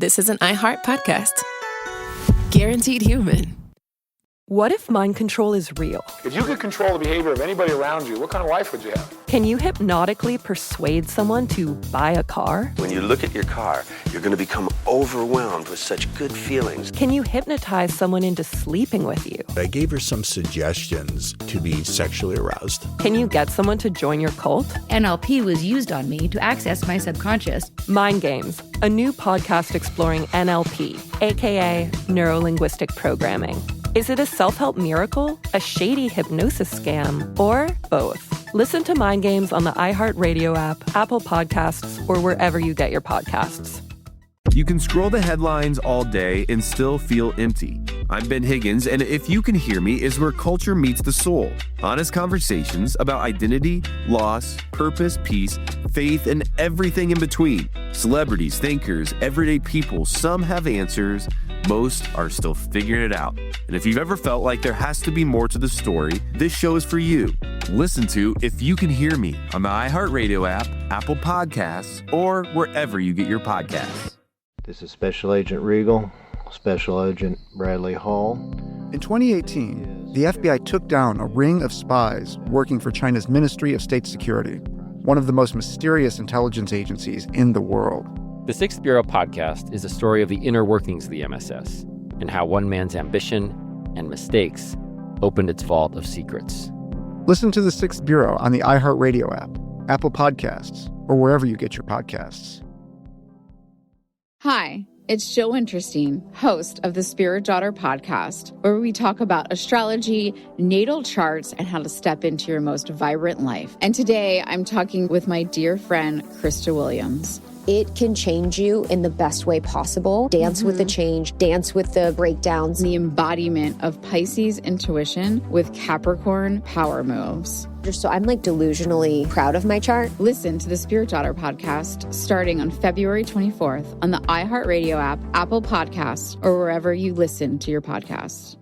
this is an iHeart podcast. Guaranteed human. What if mind control is real? If you could control the behavior of anybody around you, what kind of life would you have? Can you hypnotically persuade someone to buy a car? When you look at your car, you're going to become overwhelmed with such good feelings. Can you hypnotize someone into sleeping with you? I gave her some suggestions to be sexually aroused. Can you get someone to join your cult? NLP was used on me to access my subconscious. Mind Games, a new podcast exploring NLP, aka neuro-linguistic programming. Is it a self-help miracle, a shady hypnosis scam, or both? Listen to Mind Games on the iHeartRadio app, Apple Podcasts, or wherever you get your podcasts. You can scroll the headlines all day and still feel empty. I'm Ben Higgins, and If You Can Hear Me is where culture meets the soul. Honest conversations about identity, loss, purpose, peace, faith, and everything in between. Celebrities, thinkers, everyday people, some have answers, most are still figuring it out. And if you've ever felt like there has to be more to the story, this show is for you. Listen to If You Can Hear Me on the iHeartRadio app, Apple Podcasts, or wherever you get your podcasts. This is Special Agent Regal, Special Agent Bradley Hall. In 2018, the FBI took down a ring of spies working for China's Ministry of State Security, one of the most mysterious intelligence agencies in the world. The Sixth Bureau podcast is a story of the inner workings of the MSS and how one man's ambition and mistakes opened its vault of secrets. Listen to The Sixth Bureau on the iHeartRadio app, Apple Podcasts, or wherever you get your podcasts. Hi, it's Jill Winterstein, host of the Spirit Daughter podcast, where we talk about astrology, natal charts, and how to step into your most vibrant life. And today I'm talking with my dear friend, Krista Williams. It can change you in the best way possible. Dance with the change, dance with the breakdowns. The embodiment of Pisces intuition with Capricorn power moves. So I'm like delusionally proud of my chart. Listen to the Spirit Daughter podcast starting on February 24th on the iHeartRadio app, Apple Podcasts, or wherever you listen to your podcasts.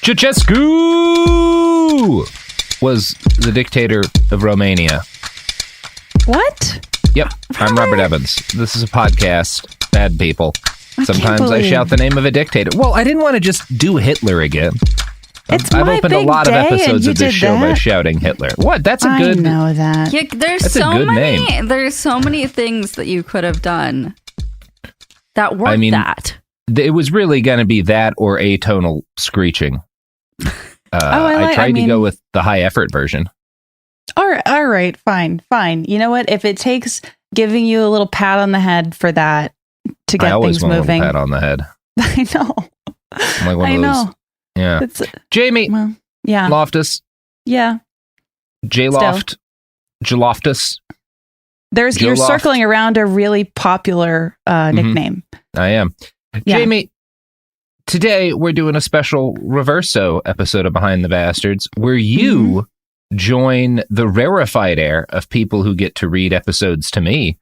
Ceausescu was the dictator of Romania. What? Yep, I'm Robert Evans. This is a podcast. Bad people. Sometimes I shout the name of a dictator. Well, I didn't want to just do Hitler again. I've opened a lot of episodes of this show by shouting Hitler. What? That's a good. I know that. Yeah, there's so many things that you could have done that weren't that. It was really going to be that or atonal screeching. I tried to go with the high effort version. All right, fine. You know what? If it takes giving you a little pat on the head for that to get things moving. I always want a pat on the head. I know. I'm like one of those. Yeah. Jamie. Well, yeah. Loftus. Yeah. J-Loft. J-Loftus. You're circling around a really popular nickname. I am. Yeah. Jamie, today we're doing a special Reverso episode of Behind the Bastards where you join the rarefied air of people who get to read episodes to me,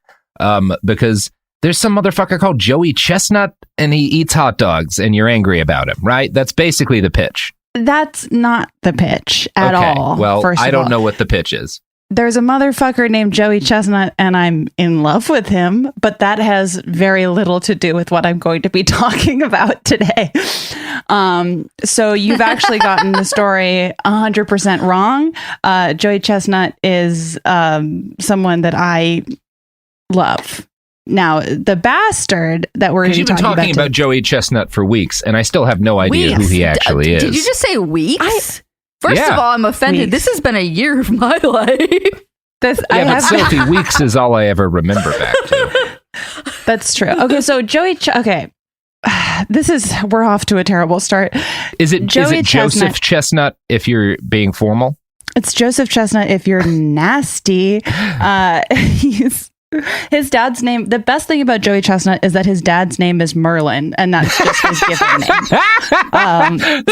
because there's some motherfucker called Joey Chestnut and he eats hot dogs and you're angry about him, right? That's basically the pitch. That's not the pitch at all. Well, I don't know what the pitch is. There's a motherfucker named Joey Chestnut and I'm in love with him, but that has very little to do with what I'm going to be talking about today. So you've actually gotten the story 100% wrong. Joey Chestnut is someone that I love. Now, the bastard that we're you've been talking about Joey Chestnut for weeks, and I still have no idea who he actually is. Did you just say weeks? First of all, I'm offended. This has been a year of my life. But Sophie, weeks is all I ever remember back to. That's true. Okay, so Joey... we're off to a terrible start. Is it Joseph Chestnut if you're being formal? It's Joseph Chestnut if you're nasty. His dad's name, the best thing about Joey Chestnut is that his dad's name is Merlin, and that's just his given name.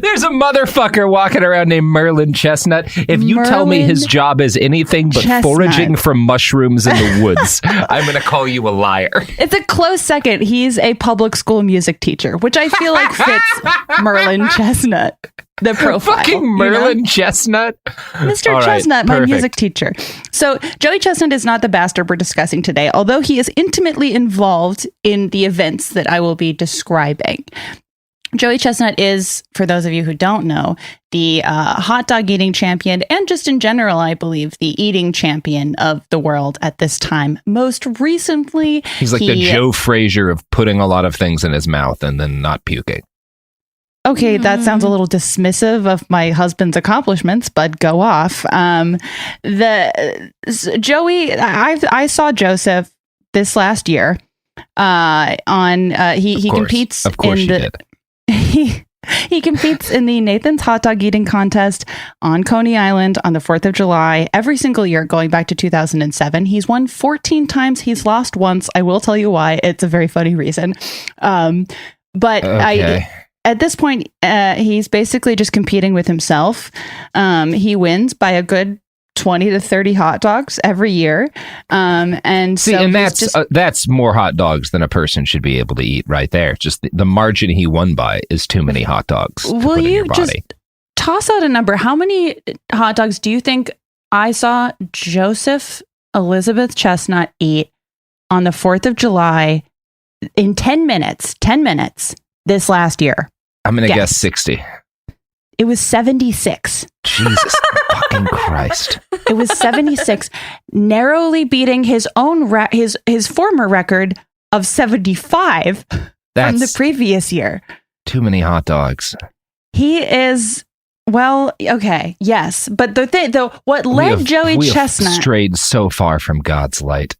There's a motherfucker walking around named Merlin Chestnut. If you tell me his job is anything but foraging for mushrooms in the woods, I'm going to call you a liar. It's a close second. He's a public school music teacher, which I feel like fits Merlin Chestnut. The profile. Fucking Merlin Chestnut. Mr. Chestnut, my music teacher. So Joey Chestnut is not the bastard bastard we're discussing today, although he is intimately involved in the events that I will be describing. Joey Chestnut is, for those of you who don't know, the hot dog eating champion, and just in general, I believe, the eating champion of the world at this time. Most recently, he's like the Joe Frazier of putting a lot of things in his mouth and then not puking. Okay, that sounds a little dismissive of my husband's accomplishments, but go off. Joey, I saw Joseph this last year. He competes. Of course, in you did. He competes in the Nathan's Hot Dog Eating Contest on Coney Island on the 4th of July every single year going back to 2007. He's won 14 times. He's lost once. I will tell you why. It's a very funny reason. But okay. At this point, he's basically just competing with himself. He wins by a good 20 to 30 hot dogs every year. That's more hot dogs than a person should be able to eat right there. Just the margin he won by is too many hot dogs. Will you just toss out a number? How many hot dogs do you think I saw Joseph Elizabeth Chestnut eat on the 4th of July in 10 minutes this last year? I'm going to guess 60. It was 76. Jesus fucking Christ. It was 76, narrowly beating his own his former record of 75 from the previous year. Too many hot dogs. He is, well, okay, yes. But what led Joey Chestnut... strayed so far from God's light.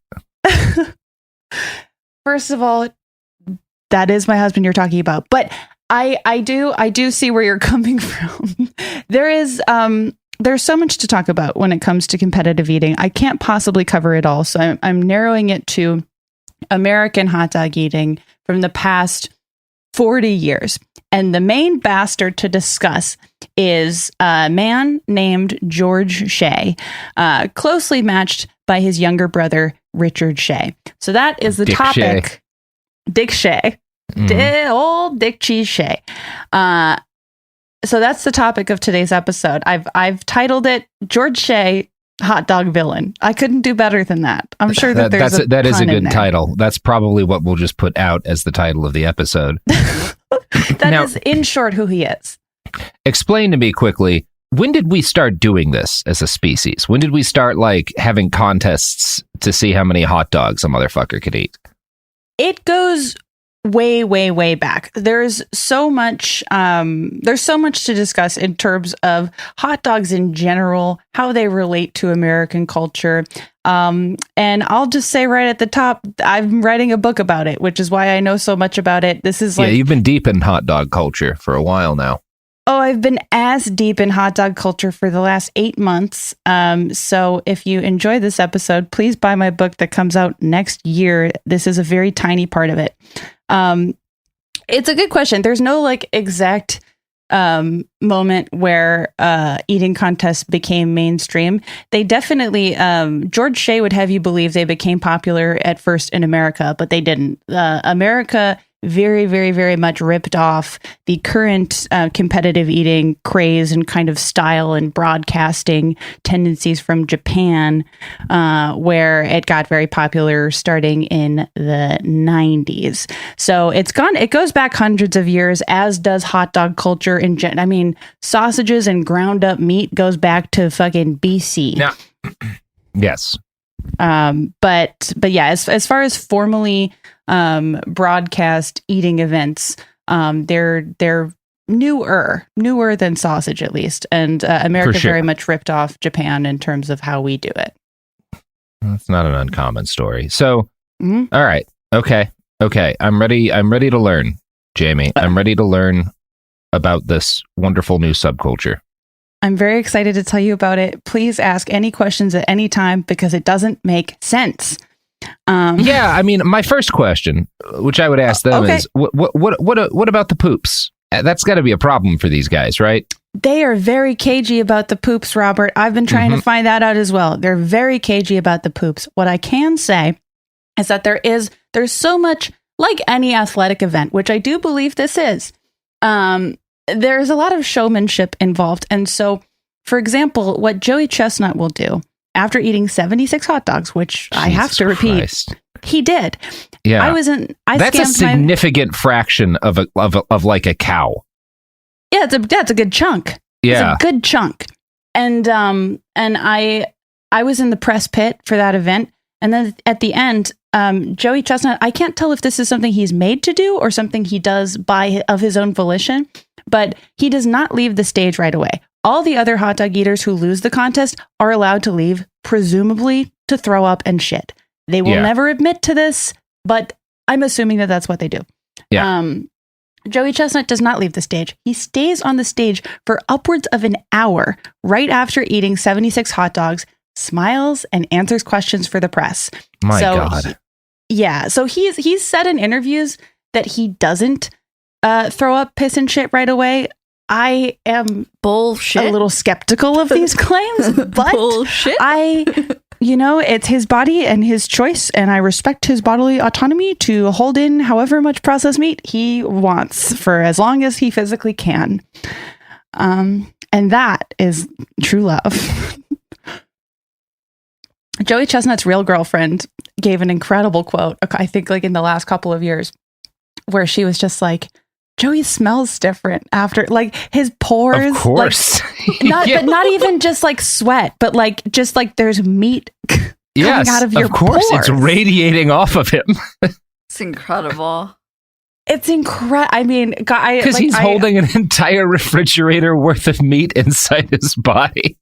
First of all, that is my husband you're talking about. But I do see where you're coming from. There's so much to talk about when it comes to competitive eating. I can't possibly cover it all, so I'm narrowing it to American hot dog eating from the past 40 years. And the main bastard to discuss is a man named George Shea, closely matched by his younger brother, Richard Shea. So that is the topic. Shea. Dick Shea. Old Dick Cheese Shea. So that's the topic of today's episode. I've titled it George Shea, Hot Dog Villain. I couldn't do better than that. I'm sure that that is a good title. That's probably what we'll just put out as the title of the episode. That is, in short, who he is. Explain to me quickly, when did we start doing this as a species? When did we start having contests to see how many hot dogs a motherfucker could eat? It goes way back. There's so much to discuss in terms of hot dogs in general, how they relate to American culture. And I'll just say right at the top, I'm writing a book about it, which is why I know so much about it. This is you've been deep in hot dog culture for a while now. Oh, I've been as deep in hot dog culture for the last 8 months. So if you enjoy this episode, please buy my book that comes out next year. This is a very tiny part of it. It's a good question. There's no exact moment where eating contests became mainstream. They definitely, George Shea would have you believe they became popular at first in America, but they didn't. America very, very, very much ripped off the current competitive eating craze and kind of style and broadcasting tendencies from Japan, where it got very popular starting in the 90s. So it goes back hundreds of years, as does hot dog culture in general. I mean, sausages and ground up meat goes back to fucking BC. Now, yes. But yeah, as far as formally broadcast eating events, they're newer than sausage, at least, and America very much ripped off Japan in terms of how we do it. That's not an uncommon story. So, all right, okay, I'm ready to learn, Jamie. I'm ready to learn about this wonderful new subculture. I'm very excited to tell you about it. Please ask any questions at any time because it doesn't make sense. Yeah, I mean, my first question, which I would ask them, is what about the poops? That's got to be a problem for these guys, right? They are very cagey about the poops, Robert. I've been trying to find that out as well. They're very cagey about the poops. What I can say is that there's so much, like any athletic event, which I do believe this is. There's a lot of showmanship involved. And so, for example, what Joey Chestnut will do after eating 76 hot dogs, which I have to repeat, Christ. he did. Yeah. That's a scammed significant fraction of like a cow. Yeah, that's a good chunk. Yeah. It's a good chunk. And I was in the press pit for that event. And then at the end, Joey Chestnut, I can't tell if this is something he's made to do or something he does of his own volition, but he does not leave the stage right away. All the other hot dog eaters who lose the contest are allowed to leave, presumably to throw up and shit. They will never admit to this, but I'm assuming that that's what they do. Yeah. Joey Chestnut does not leave the stage. He stays on the stage for upwards of an hour right after eating 76 hot dogs, smiles, and answers questions for the press. My God. So he's said in interviews that he doesn't throw up, piss, and shit right away. I am bullshit. A little skeptical of these claims, but bullshit. It's his body and his choice, and I respect his bodily autonomy to hold in however much processed meat he wants for as long as he physically can. And that is true love. Joey Chestnut's real girlfriend gave an incredible quote, I think like in the last couple of years, where she was just like, Joey smells different after, like, his pores. Of course. Like, but not even just like sweat, but like just like there's meat coming out of your course. pores. It's radiating off of him. It's incredible. It's incredible. I mean, because he's holding an entire refrigerator worth of meat inside his body.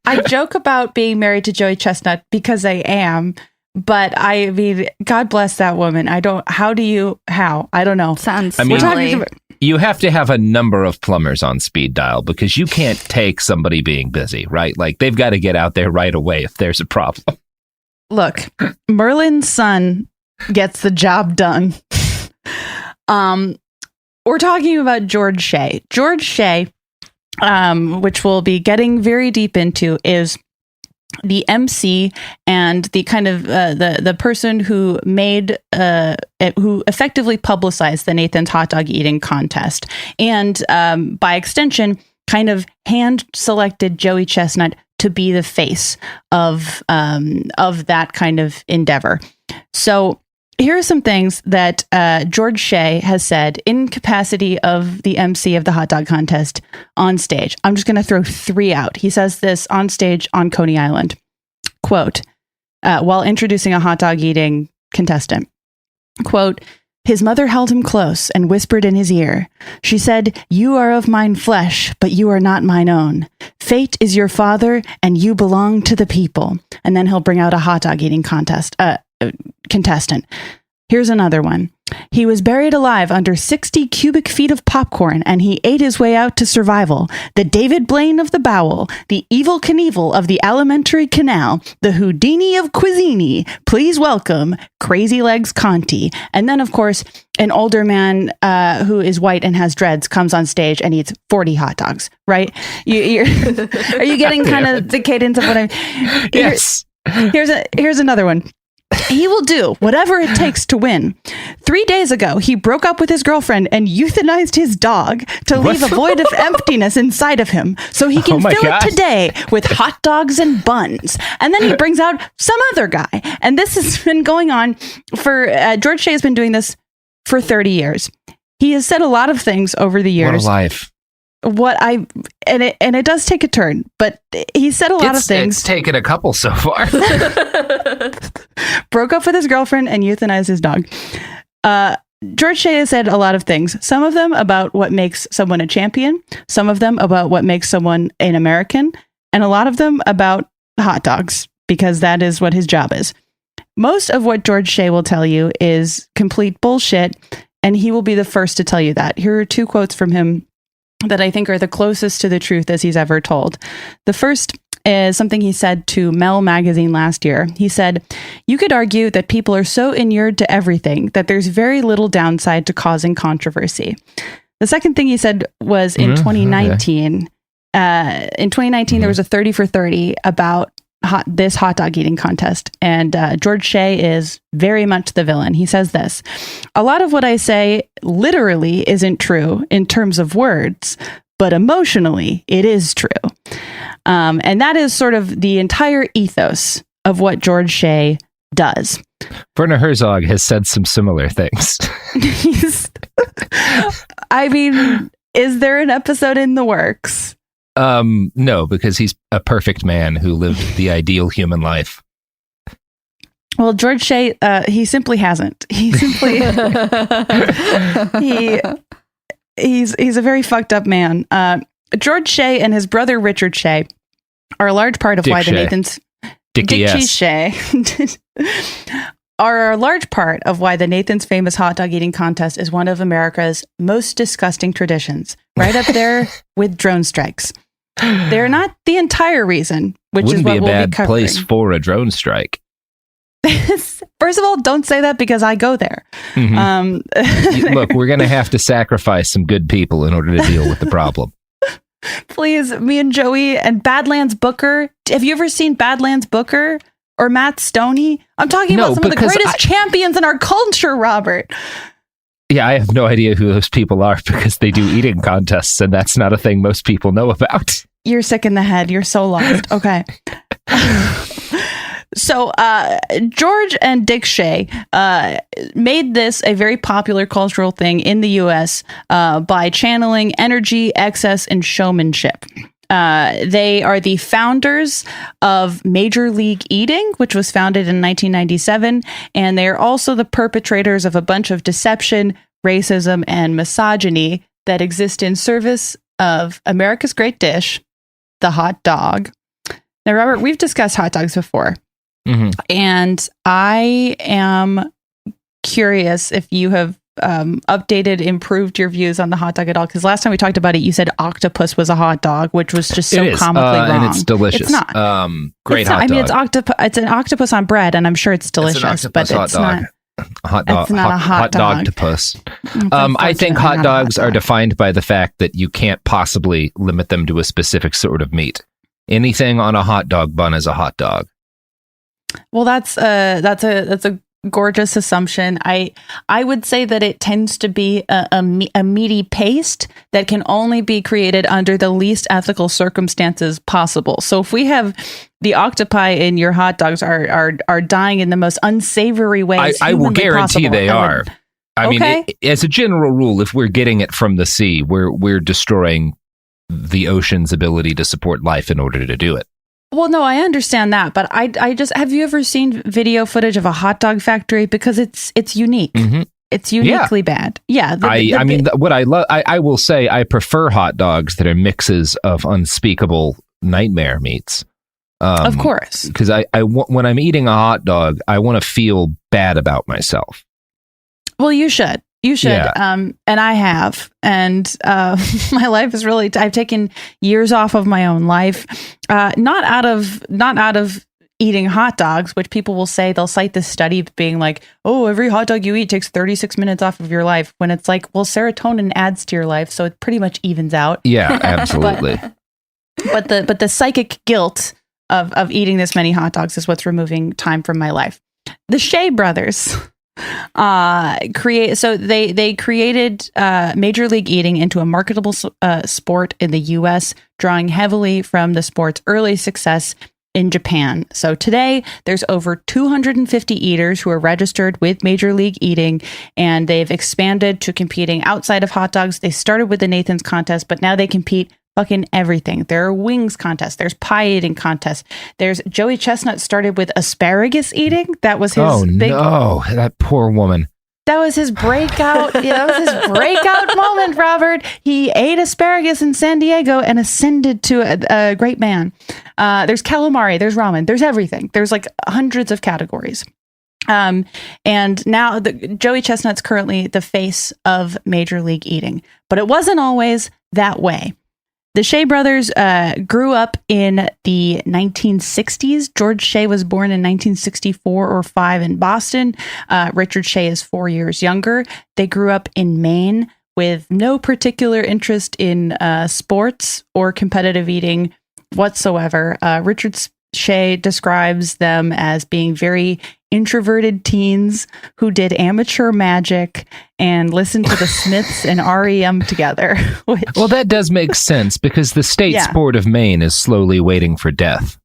I joke about being married to Joey Chestnut because I am. But I mean, God bless that woman. I don't know. Sounds you have to have a number of plumbers on speed dial because you can't take somebody being busy, right? Like they've got to get out there right away if there's a problem. Look, Merlin's son gets the job done. We're talking about George Shea. George Shea, which we'll be getting very deep into, is the MC and the kind of the person who who effectively publicized the Nathan's hot dog eating contest, and by extension, kind of hand selected Joey Chestnut to be the face of that kind of endeavor. So here are some things that George Shea has said in capacity of the MC of the hot dog contest on stage. I'm just going to throw 3 out. He says this on stage on Coney Island. Quote, while introducing a hot dog eating contestant. Quote, his mother held him close and whispered in his ear. She said, "You are of mine flesh, but you are not mine own. Fate is your father, and you belong to the people." And then he'll bring out a hot dog eating contestant. Here's another one. He was buried alive under 60 cubic feet of popcorn, and he ate his way out to survival. The David Blaine of the bowel, the Evel Knievel of the alimentary canal, the Houdini of cuisine. Please welcome Crazy Legs Conti. And then, of course, an older man who is white and has dreads comes on stage and eats 40 hot dogs, right? Are you getting kind of the cadence of what I'm... Yes. Here's another one. He will do whatever it takes to win. 3 days ago, he broke up with his girlfriend and euthanized his dog to leave a void of emptiness inside of him so he can fill it today with hot dogs and buns. And then he brings out some other guy. And this has been going on for, George Shea has been doing this for 30 years. He has said a lot of things over the years. What a life. And it does take a turn, but he said a lot of things. It's taken a couple so far. Broke up with his girlfriend and euthanized his dog. George Shea has said a lot of things, some of them about what makes someone a champion, some of them about what makes someone an American, and a lot of them about hot dogs, because that is what his job is. Most of what George Shea will tell you is complete bullshit, and he will be the first to tell you that. Here are 2 quotes from him that I think are the closest to the truth as he's ever told. The first is something he said to Mel magazine last year. He said, "You could argue that people are so inured to everything that there's very little downside to causing controversy." The second thing he said was in 2019. In 2019, there was a 30 for 30 about this hot dog eating contest. And George Shea is very much the villain. He says this: "A lot of what I say literally isn't true in terms of words, but emotionally it is true. And that is sort of the entire ethos of what George Shea does. Werner Herzog has said some similar things. I mean, is there an episode in the works? No, because he's a perfect man who lived the ideal human life. Well, George Shea, he simply hasn't. He simply he's a very fucked up man. George Shea and his brother Richard Shea are a large part of Dick why Shea. the Nathan's Dick Cheese Shea are a large part of why the Nathan's Famous Hot Dog Eating Contest is one of America's most disgusting traditions, right up there with drone strikes. They're not the entire reason, which Wouldn't is what be a we'll bad be covering. place for a drone strike. First of all, don't say that because I go there. Mm-hmm. Look, we're going to have to sacrifice some good people in order to deal with the problem. Please, me and Joey and Badlands Booker. Have you ever seen Badlands Booker or Matt Stoney? I'm talking about some of the greatest champions in our culture, Robert. Yeah, I have no idea who those people are because they do eating contests, and that's not a thing most people know about. You're sick in the head. You're so lost. Okay. So George and Dick Shea made this a very popular cultural thing in the U.S. By channeling energy, excess, and showmanship. They are the founders of Major League Eating, which was founded in 1997, and they are also the perpetrators of a bunch of deception, racism, and misogyny that exist in service of America's great dish, the hot dog. Now, Robert, we've discussed hot dogs before. Mm-hmm. And I am curious if you have updated, improved your views on the hot dog at all. Because last time we talked about it, you said octopus was a hot dog, which was just so comically wrong. And it's delicious. It's not. Great hot dog. I mean, it's an octopus on bread, and I'm sure it's delicious, but it's not. Hot dog. It's not a hot dog. Octopus. I think hot dogs are defined by the fact that you can't possibly limit them to a specific sort of meat. Anything on a hot dog bun is a hot dog. Well, that's a gorgeous assumption. I would say that it tends to be a meaty paste that can only be created under the least ethical circumstances possible. So if we have the octopi in your hot dogs are dying in the most unsavory ways, I will guarantee they are. I mean, as a general rule, if we're getting it from the sea, we're destroying the ocean's ability to support life in order to do it. Well, no, I understand that, but I just, have you ever seen video footage of a hot dog factory? Because it's unique. Mm-hmm. It's uniquely bad. Yeah. I will say I prefer hot dogs that are mixes of unspeakable nightmare meats. Of course. Because when I'm eating a hot dog, I want to feel bad about myself. Well, you should. You should. Yeah. And I have. And my life is really, I've taken years off of my own life. Not out of eating hot dogs, which people will say, they'll cite this study being like, oh, every hot dog you eat takes 36 minutes off of your life. When it's like, well, serotonin adds to your life. So it pretty much evens out. Yeah, absolutely. but the psychic guilt of eating this many hot dogs is what's removing time from my life. The Shea brothers they created Major League Eating into a marketable sport in the US, drawing heavily from the sport's early success in Japan. So today there's over 250 eaters who are registered with Major League Eating, and they've expanded to competing outside of hot dogs. They started with the Nathan's contest, but now they compete fucking everything. There are wings contests. There's pie eating contests. There's Joey Chestnut started with asparagus eating. That was his no, that poor woman. That was his breakout. That was his breakout moment, Robert. He ate asparagus in San Diego and ascended to a great man. There's calamari. There's ramen. There's everything. There's like hundreds of categories. And now Joey Chestnut's currently the face of Major League Eating, but it wasn't always that way. The Shea brothers grew up in the 1960s. George Shea was born in 1964 or 5 in Boston. Richard Shea is 4 years younger. They grew up in Maine with no particular interest in sports or competitive eating whatsoever. Richard Shea describes them as being very introverted teens who did amateur magic and listened to the Smiths and REM together. Well, that does make sense because the state sport of Maine is slowly waiting for death.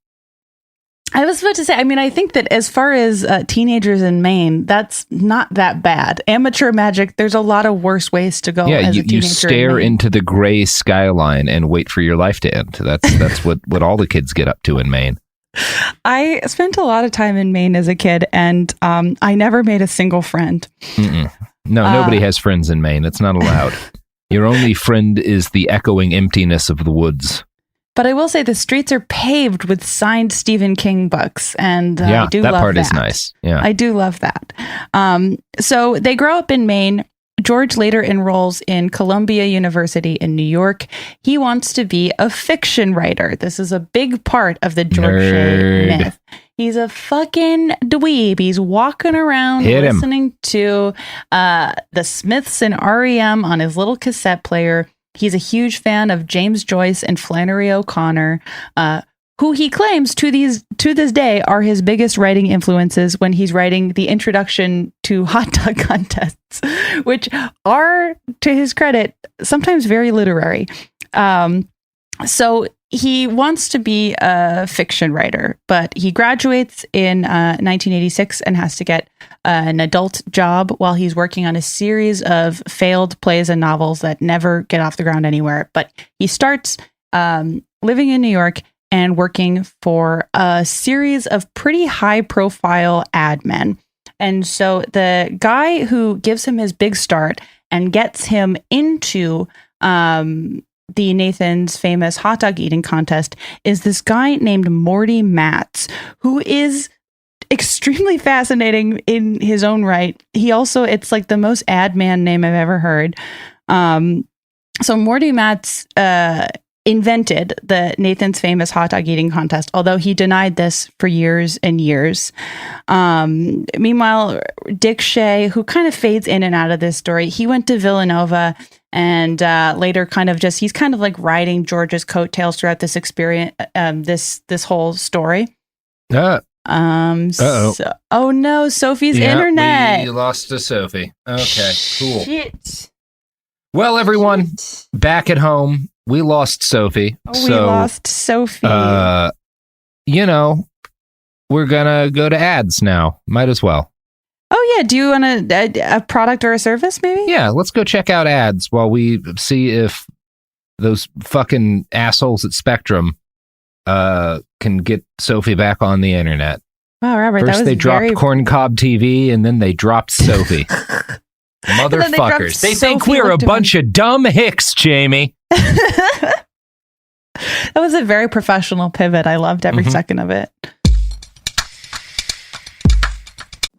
I was about to say, I mean, I think that as far as teenagers in Maine, that's not that bad. Amateur magic, there's a lot of worse ways to go as a teenager. You stare into the gray skyline and wait for your life to end. That's what all the kids get up to in Maine. I spent a lot of time in Maine as a kid, and I never made a single friend. No, nobody has friends in Maine. It's not allowed. Your only friend is the echoing emptiness of the woods. But I will say the streets are paved with signed Stephen King books, and I do love that. That part is nice. Yeah, I do love that. So they grow up in Maine. George later enrolls in Columbia University in New York. He wants to be a fiction writer. This is a big part of the George Shea myth. He's a fucking dweeb. He's walking around listening to the Smiths and REM on his little cassette player. He's a huge fan of James Joyce and Flannery O'Connor, who he claims to this day are his biggest writing influences when he's writing the introduction to hot dog contests, which are, to his credit, sometimes very literary. So he wants to be a fiction writer, but he graduates in 1986 and has to get an adult job while he's working on a series of failed plays and novels that never get off the ground anywhere. But he starts living in New York and working for a series of pretty high-profile ad men. And so the guy who gives him his big start and gets him into the Nathan's famous hot dog eating contest is this guy named Morty Matz, who is extremely fascinating in his own right. He also, it's like the most ad man name I've ever heard. So Morty Matz invented the Nathan's famous hot dog eating contest, although he denied this for years and years. Meanwhile, Dick Shea, who kind of fades in and out of this story, he went to Villanova and later he's kind of like riding George's coattails throughout this experience, this whole story. Oh no, Sophie's internet. We lost to Sophie. Okay, cool. Shit. Well, everyone, back at home, we lost Sophie. We lost Sophie. We're gonna go to ads now. Might as well. Oh yeah, do you want a product or a service maybe? Yeah, let's go check out ads while we see if those fucking assholes at Spectrum can get Sophie back on the internet. Wow, Robert, First they dropped Corncob TV and then they dropped Sophie. Motherfuckers. They think we're a bunch of dumb hicks, Jamie. That was a very professional pivot. I loved every second of it.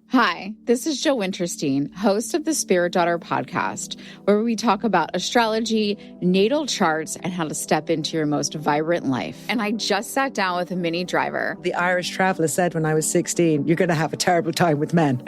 Hi, this is Jill Winterstein, host of the Spirit Daughter podcast, where we talk about astrology, natal charts, and how to step into your most vibrant life. And I just sat down with a Minnie Driver. The Irish traveller said when I was 16, you're going to have a terrible time with men.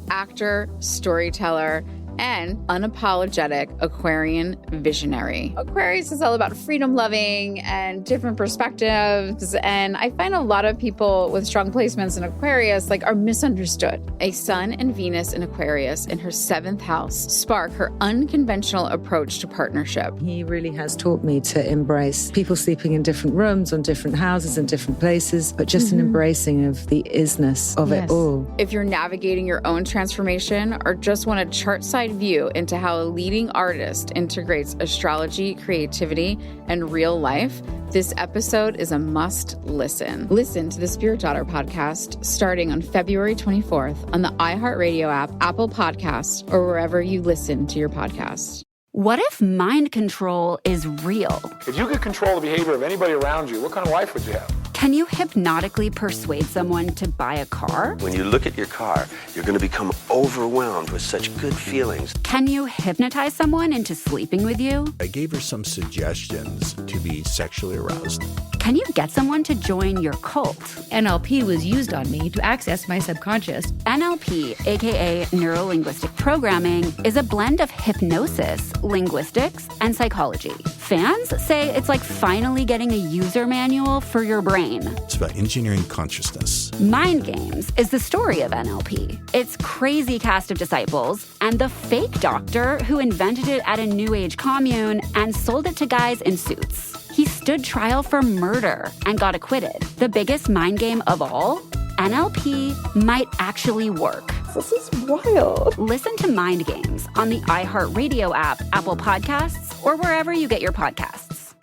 Actor, storyteller, and unapologetic Aquarian visionary. Aquarius is all about freedom loving and different perspectives. And I find a lot of people with strong placements in Aquarius are misunderstood. A Sun and Venus in Aquarius in her 7th house spark her unconventional approach to partnership. He really has taught me to embrace people sleeping in different rooms, on different houses, in different places, but just an embracing of the isness of it all. If you're navigating your own transformation or just want a chart side view into how a leading artist integrates astrology, creativity, and real life, this episode is a must listen. Listen to the Spirit Daughter podcast starting on February 24th on the iHeartRadio app, Apple Podcasts, or wherever you listen to your podcasts. What if mind control is real? If you could control the behavior of anybody around you, what kind of life would you have? Can you hypnotically persuade someone to buy a car? When you look at your car, you're going to become overwhelmed with such good feelings. Can you hypnotize someone into sleeping with you? I gave her some suggestions to be sexually aroused. Can you get someone to join your cult? NLP was used on me to access my subconscious. NLP, aka Neuro-Linguistic Programming, is a blend of hypnosis, linguistics, and psychology. Fans say it's like finally getting a user manual for your brain. It's about engineering consciousness. Mind Games is the story of NLP. Its crazy cast of disciples and the fake doctor who invented it at a New Age commune and sold it to guys in suits. He stood trial for murder and got acquitted. The biggest mind game of all? NLP might actually work. This is wild. Listen to Mind Games on the iHeartRadio app, Apple Podcasts, or wherever you get your podcasts.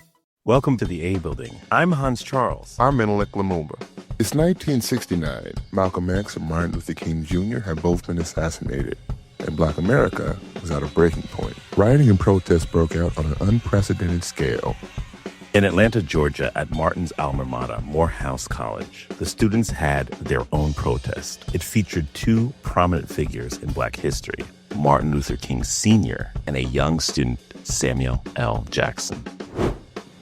Welcome to the A Building. I'm Hans Charles. I'm Menelik Lumumba. It's 1969. Malcolm X and Martin Luther King Jr. had both been assassinated, and Black America was at a breaking point. Rioting and protests broke out on an unprecedented scale. In Atlanta, Georgia, at Martin's alma mater, Morehouse College, the students had their own protest. It featured two prominent figures in Black history, Martin Luther King Sr. and a young student, Samuel L. Jackson.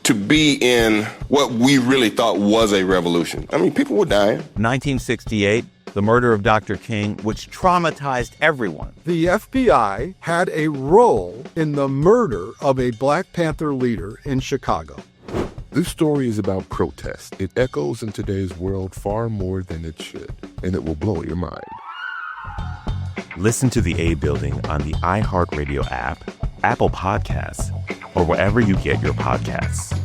To be in what we really thought was a revolution. I mean, people were dying. 1968, the murder of Dr. King, which traumatized everyone. The FBI had a role in the murder of a Black Panther leader in Chicago. This story is about protest. It echoes in today's world far more than it should, and it will blow your mind. Listen to the A Building on the iHeartRadio app, Apple Podcasts, or wherever you get your podcasts.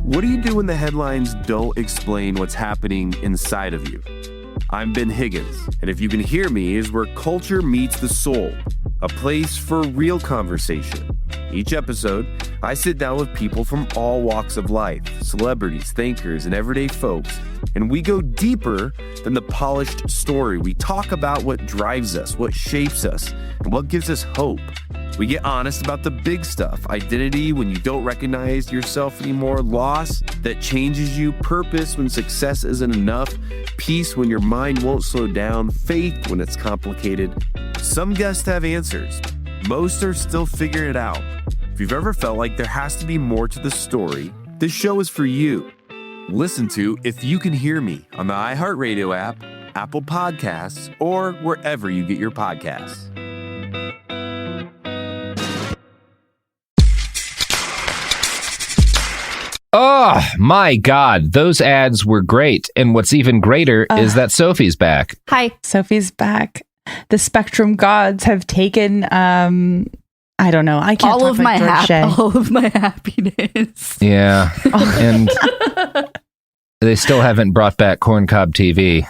What do you do when the headlines don't explain what's happening inside of you? I'm Ben Higgins, and If You Can Hear Me is where culture meets the soul, a place for real conversation. Each episode, I sit down with people from all walks of life, celebrities, thinkers, and everyday folks, and we go deeper than the polished story. We talk about what drives us, what shapes us, and what gives us hope. We get honest about the big stuff: identity when you don't recognize yourself anymore, loss that changes you, purpose when success isn't enough, peace when your mind won't slow down, faith when it's complicated. Some guests have answers. Most are still figuring it out. If you've ever felt like there has to be more to the story, this show is for you. Listen to If You Can Hear Me on the iHeartRadio app, Apple Podcasts, or wherever you get your podcasts. Oh, my God. Those ads were great. And what's even greater is that Sophie's back. Hi. Sophie's back. The Spectrum gods have taken, I don't know. I can't all talk of like my George Shea. all of my happiness. Yeah. And they still haven't brought back Corncob TV.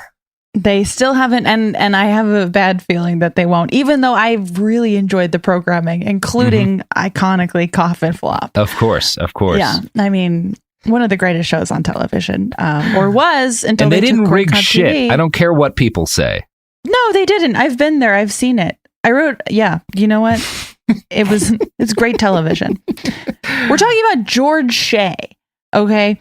They still haven't, and I have a bad feeling that they won't, even though I've really enjoyed the programming, including iconically Coffin Flop. Of course. Yeah, I mean, one of the greatest shows on television, or was until and they didn't took rig Corncob shit. TV. I don't care what people say. No, they didn't. I've been there. I've seen it. I wrote, yeah, you know what? It's great television. We're talking about George Shea, okay?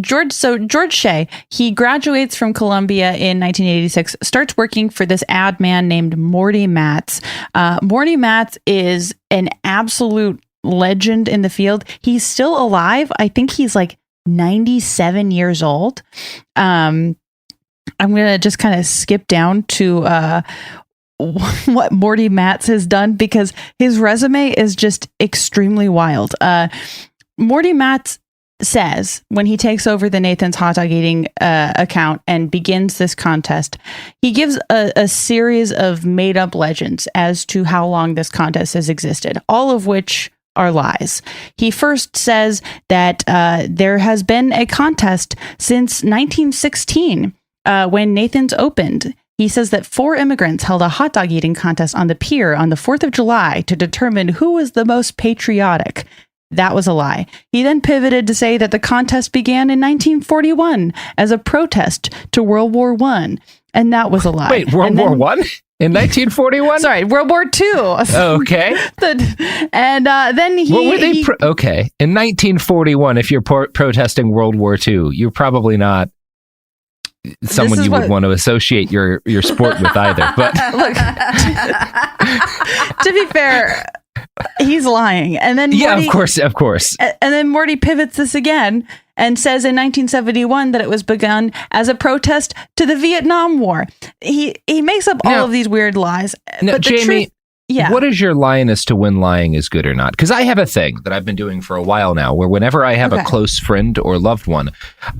George Shea, he graduates from Columbia in 1986, starts working for this ad man named Morty Matz. Morty Matz is an absolute legend in the field. He's still alive. I think he's like 97 years old. I'm going to just kind of skip down to what Morty Matz has done because his resume is just extremely wild. Morty Matz says when he takes over the Nathan's hot dog eating account and begins this contest, he gives a series of made up legends as to how long this contest has existed, all of which are lies. He first says that there has been a contest since 1916 when Nathan's opened. He says that 4 immigrants held a hot dog eating contest on the pier on the 4th of July to determine who was the most patriotic. That was a lie. He then pivoted to say that the contest began in 1941 as a protest to World War I. And that was a lie. Wait, World War I? In 1941? Sorry, World War II. Okay. Then he... What were they... okay. In 1941, if you're protesting World War II, you're probably not someone you would want to associate your sport with either. But look, to be fair... He's lying. And then Morty, of course. And then Morty pivots this again and says in 1971 that it was begun as a protest to the Vietnam War. He makes up all of these weird lies. No, but Jamie, Yeah. What is your line as to when lying is good or not? Because I have a thing that I've been doing for a while now where whenever I have a close friend or loved one,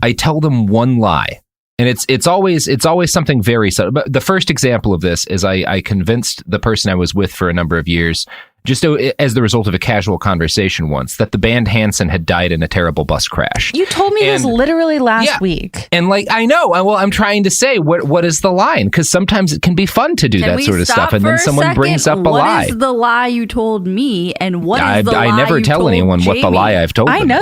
I tell them one lie. And it's always something very subtle. But the first example of this is I convinced the person I was with for a number of years, just as the result of a casual conversation once, that the band Hanson had died in a terrible bus crash. You told me this literally last week. And I know. Well, I'm trying to say, what is the line? Because sometimes it can be fun to do that sort of stuff. And then someone brings up a lie. What is the lie you told me? And what is the lie I never tell anyone what the lie I've told them. I know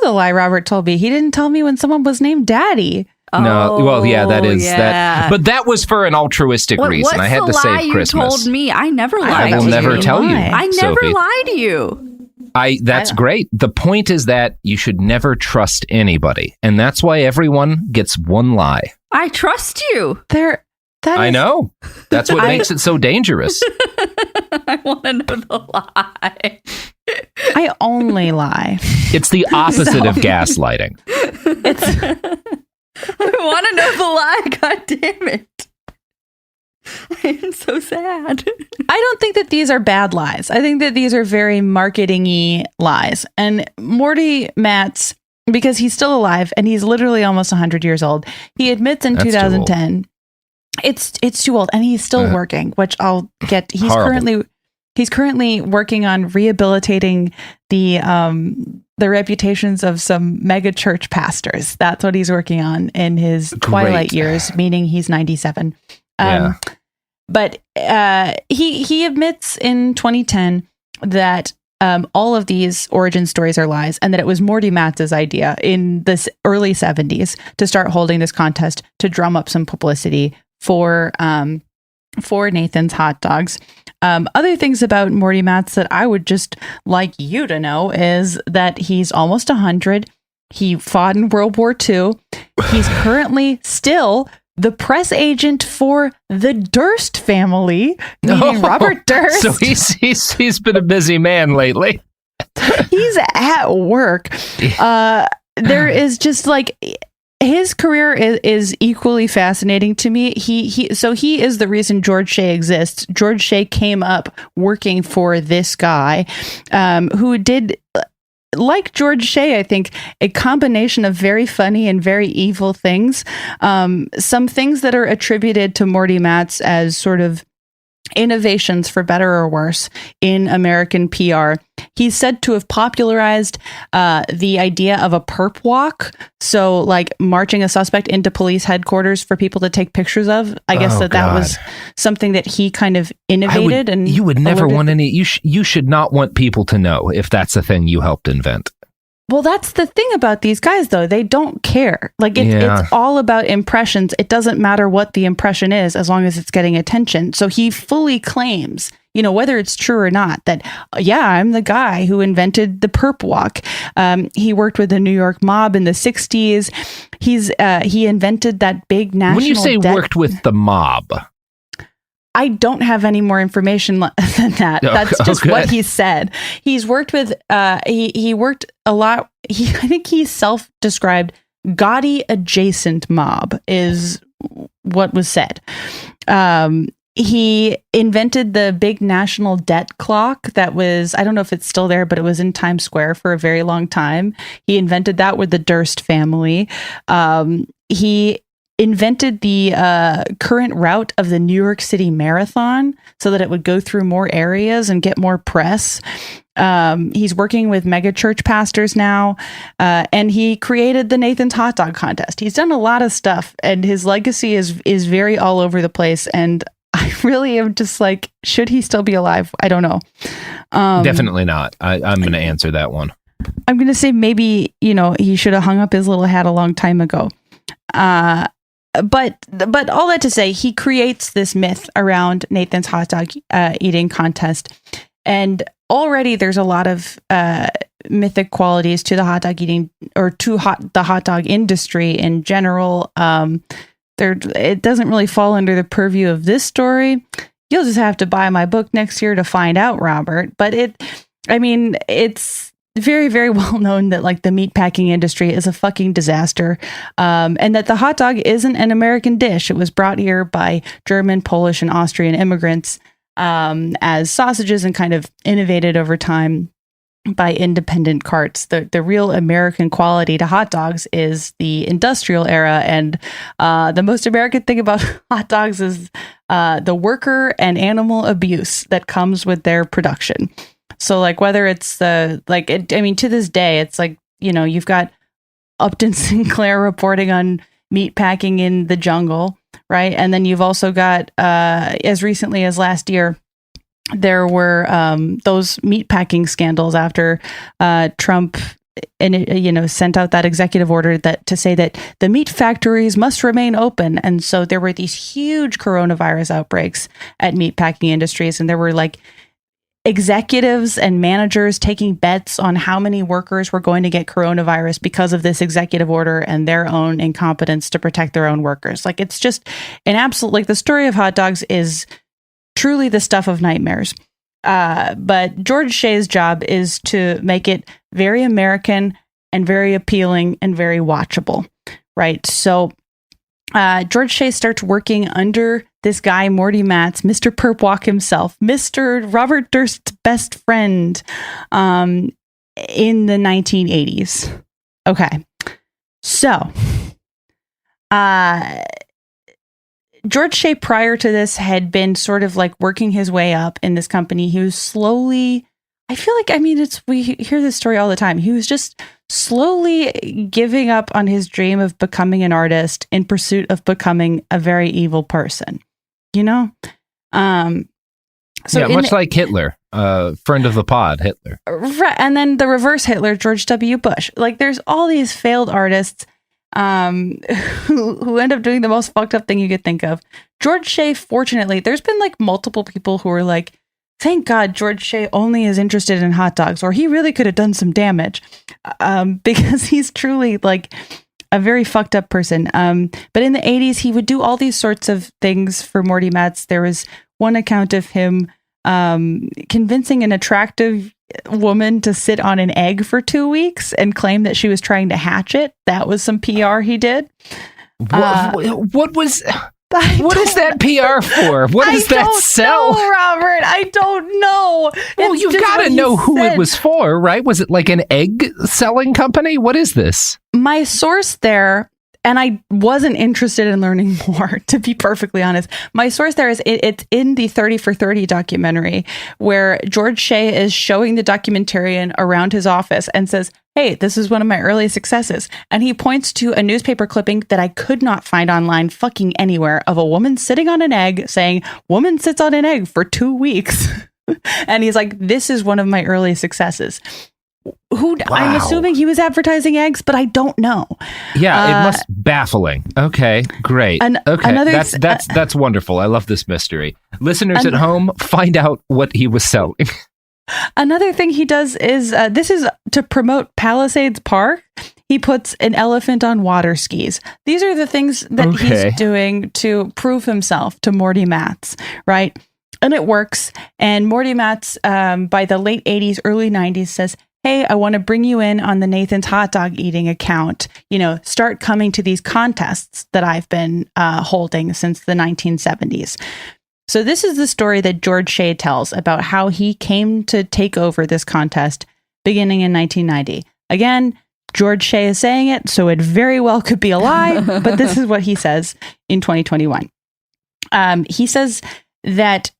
the lie Robert told me. He didn't tell me when someone was named Daddy. No, well, yeah, that is that. But that was for an altruistic reason. I had to save Christmas. You told me. I never lied to you. I will never tell you. I never lied to you. That's great. The point is that you should never trust anybody. And that's why everyone gets one lie. I trust you. I know. That's what makes it so dangerous. I want to know the lie. I only lie. It's the opposite of gaslighting. I want to know the lie. God damn it. I am so sad. I don't think that these are bad lies. I think that these are very marketing-y lies. And Morty Matz, because he's still alive and he's literally almost 100 years old, he admits in 2010 it's too old, and he's still working, which I'll get. He's currently working on rehabilitating the reputations of some mega church pastors. That's what he's working on in his twilight years, meaning he's 97. But he admits in 2010 that all of these origin stories are lies, and that it was Morty Matz's idea in the early 70s to start holding this contest to drum up some publicity for Nathan's hot dogs. Other things about Morty Matz that I would just like you to know is that he's almost 100. He fought in World War II. He's currently still the press agent for the Durst family, meaning Robert Durst. So he's been a busy man lately. He's at work. There is just his career is equally fascinating to me. He is the reason George Shea exists. George Shea came up working for this guy, who did, like George Shea, I think, a combination of very funny and very evil things. Some things that are attributed to Morty Matz as sort of innovations, for better or worse, in American PR. He's said to have popularized the idea of a perp walk. So marching a suspect into police headquarters for people to take pictures of. I guess that was something that he kind of innovated. And you would never want you should not want people to know if that's a thing you helped invent. Well, that's the thing about these guys, though. They don't care. It's all about impressions. It doesn't matter what the impression is as long as it's getting attention. So he fully claims, whether it's true or not, that, I'm the guy who invented the perp walk. He worked with the New York mob in the 60s. He invented that big national When you say worked with the mob... I don't have any more information than that. That's just what he said. He's worked with, he worked a lot. I think he self-described gaudy adjacent mob is what was said. He invented the big national debt clock that was, I don't know if it's still there, but it was in Times Square for a very long time. He invented that with the Durst family. He invented the current route of the New York City Marathon so that it would go through more areas and get more press. He's working with mega church pastors now, and he created the Nathan's hot dog contest. He's done a lot of stuff, and his legacy is very all over the place. And I really am just should he still be alive? I don't know. Definitely not. I'm going to answer that one. I'm going to say maybe, he should have hung up his little hat a long time ago. But all that to say, he creates this myth around Nathan's hot dog eating contest. And already there's a lot of mythic qualities to the hot dog eating, or to the hot dog industry in general. It doesn't really fall under the purview of this story. You'll just have to buy my book next year to find out, Robert. But it's very, very well known that the meatpacking industry is a fucking disaster, and that the hot dog isn't an American dish. It was brought here by German, Polish, and Austrian immigrants as sausages and kind of innovated over time by independent carts. The real American quality to hot dogs is the industrial era. And the most American thing about hot dogs is the worker and animal abuse that comes with their production. So like whether it's to this day, it's like, you've got Upton Sinclair reporting on meat packing in the jungle, right? And then you've also got, as recently as last year, there were those meatpacking scandals after Trump sent out that executive order to say that the meat factories must remain open. And so there were these huge coronavirus outbreaks at meatpacking industries. And there were like executives and managers taking bets on how many workers were going to get coronavirus because of this executive order and their own incompetence to protect their own workers. Like, it's just an absolute, like, the story of hot dogs is truly the stuff of nightmares. But George Shea's job is to make it very American and very appealing and very watchable, right? So George Shea starts working under this guy, Morty Matz, Mr. Perpwalk himself, Mr. Robert Durst's best friend, in the 1980s. Okay. So, George Shea prior to this had been sort of like working his way up in this company. He was slowly, I feel like, we hear this story all the time. He was just slowly giving up on his dream of becoming an artist in pursuit of becoming a very evil person, So yeah, much like Hitler, friend of the pod, Hitler. Right. And then the reverse Hitler, George W. Bush. Like, there's all these failed artists who end up doing the most fucked up thing you could think of. George Shea, fortunately, there's been like multiple people who are like, thank God George Shea only is interested in hot dogs, or he really could have done some damage, because he's truly like a very fucked up person. But in the 80s, he would do all these sorts of things for Morty Matz. There was one account of him convincing an attractive woman to sit on an egg for 2 weeks and claim that she was trying to hatch it. That was some PR he did. What is that PR for? What does that sell? Know, Robert, I don't know. Well, you've got to know who it was for, right? Was it like an egg selling company? What is this? My source there, and I wasn't interested in learning more, to be perfectly honest. My source there is it's in the 30 for 30 documentary, where George Shea is showing the documentarian around his office and says, hey, this is one of my early successes. And he points to a newspaper clipping that I could not find online fucking anywhere of a woman sitting on an egg saying, woman sits on an egg for 2 weeks. And he's like, this is one of my early successes. Wow. I'm assuming he was advertising eggs, but I don't know. Yeah, it must baffling. Okay, great. That's wonderful. I love this mystery. Listeners at home, find out what he was selling. Another thing he does is this is to promote Palisades Park. He puts an elephant on water skis. These are the things that he's doing to prove himself to Morty Matz, right? And it works. And Morty Matz, by the late 80s, early 90s, says, hey, I want to bring you in on the Nathan's hot dog eating account. Start coming to these contests that I've been holding since the 1970s. So this is the story that George Shea tells about how he came to take over this contest beginning in 1990. Again, George Shea is saying it, so it very well could be a lie, but this is what he says in 2021. He says that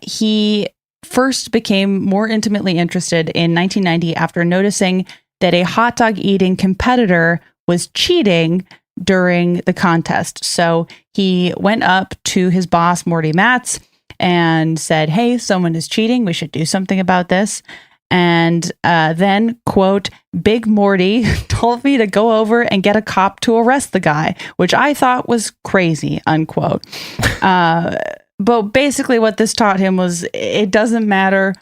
he first became more intimately interested in 1990 after noticing that a hot dog eating competitor was cheating during the contest. So he went up to his boss, Morty Matz, and said, hey, someone is cheating. We should do something about this. And then, quote, Big Morty told me to go over and get a cop to arrest the guy, which I thought was crazy, unquote. But basically what this taught him was it doesn't matter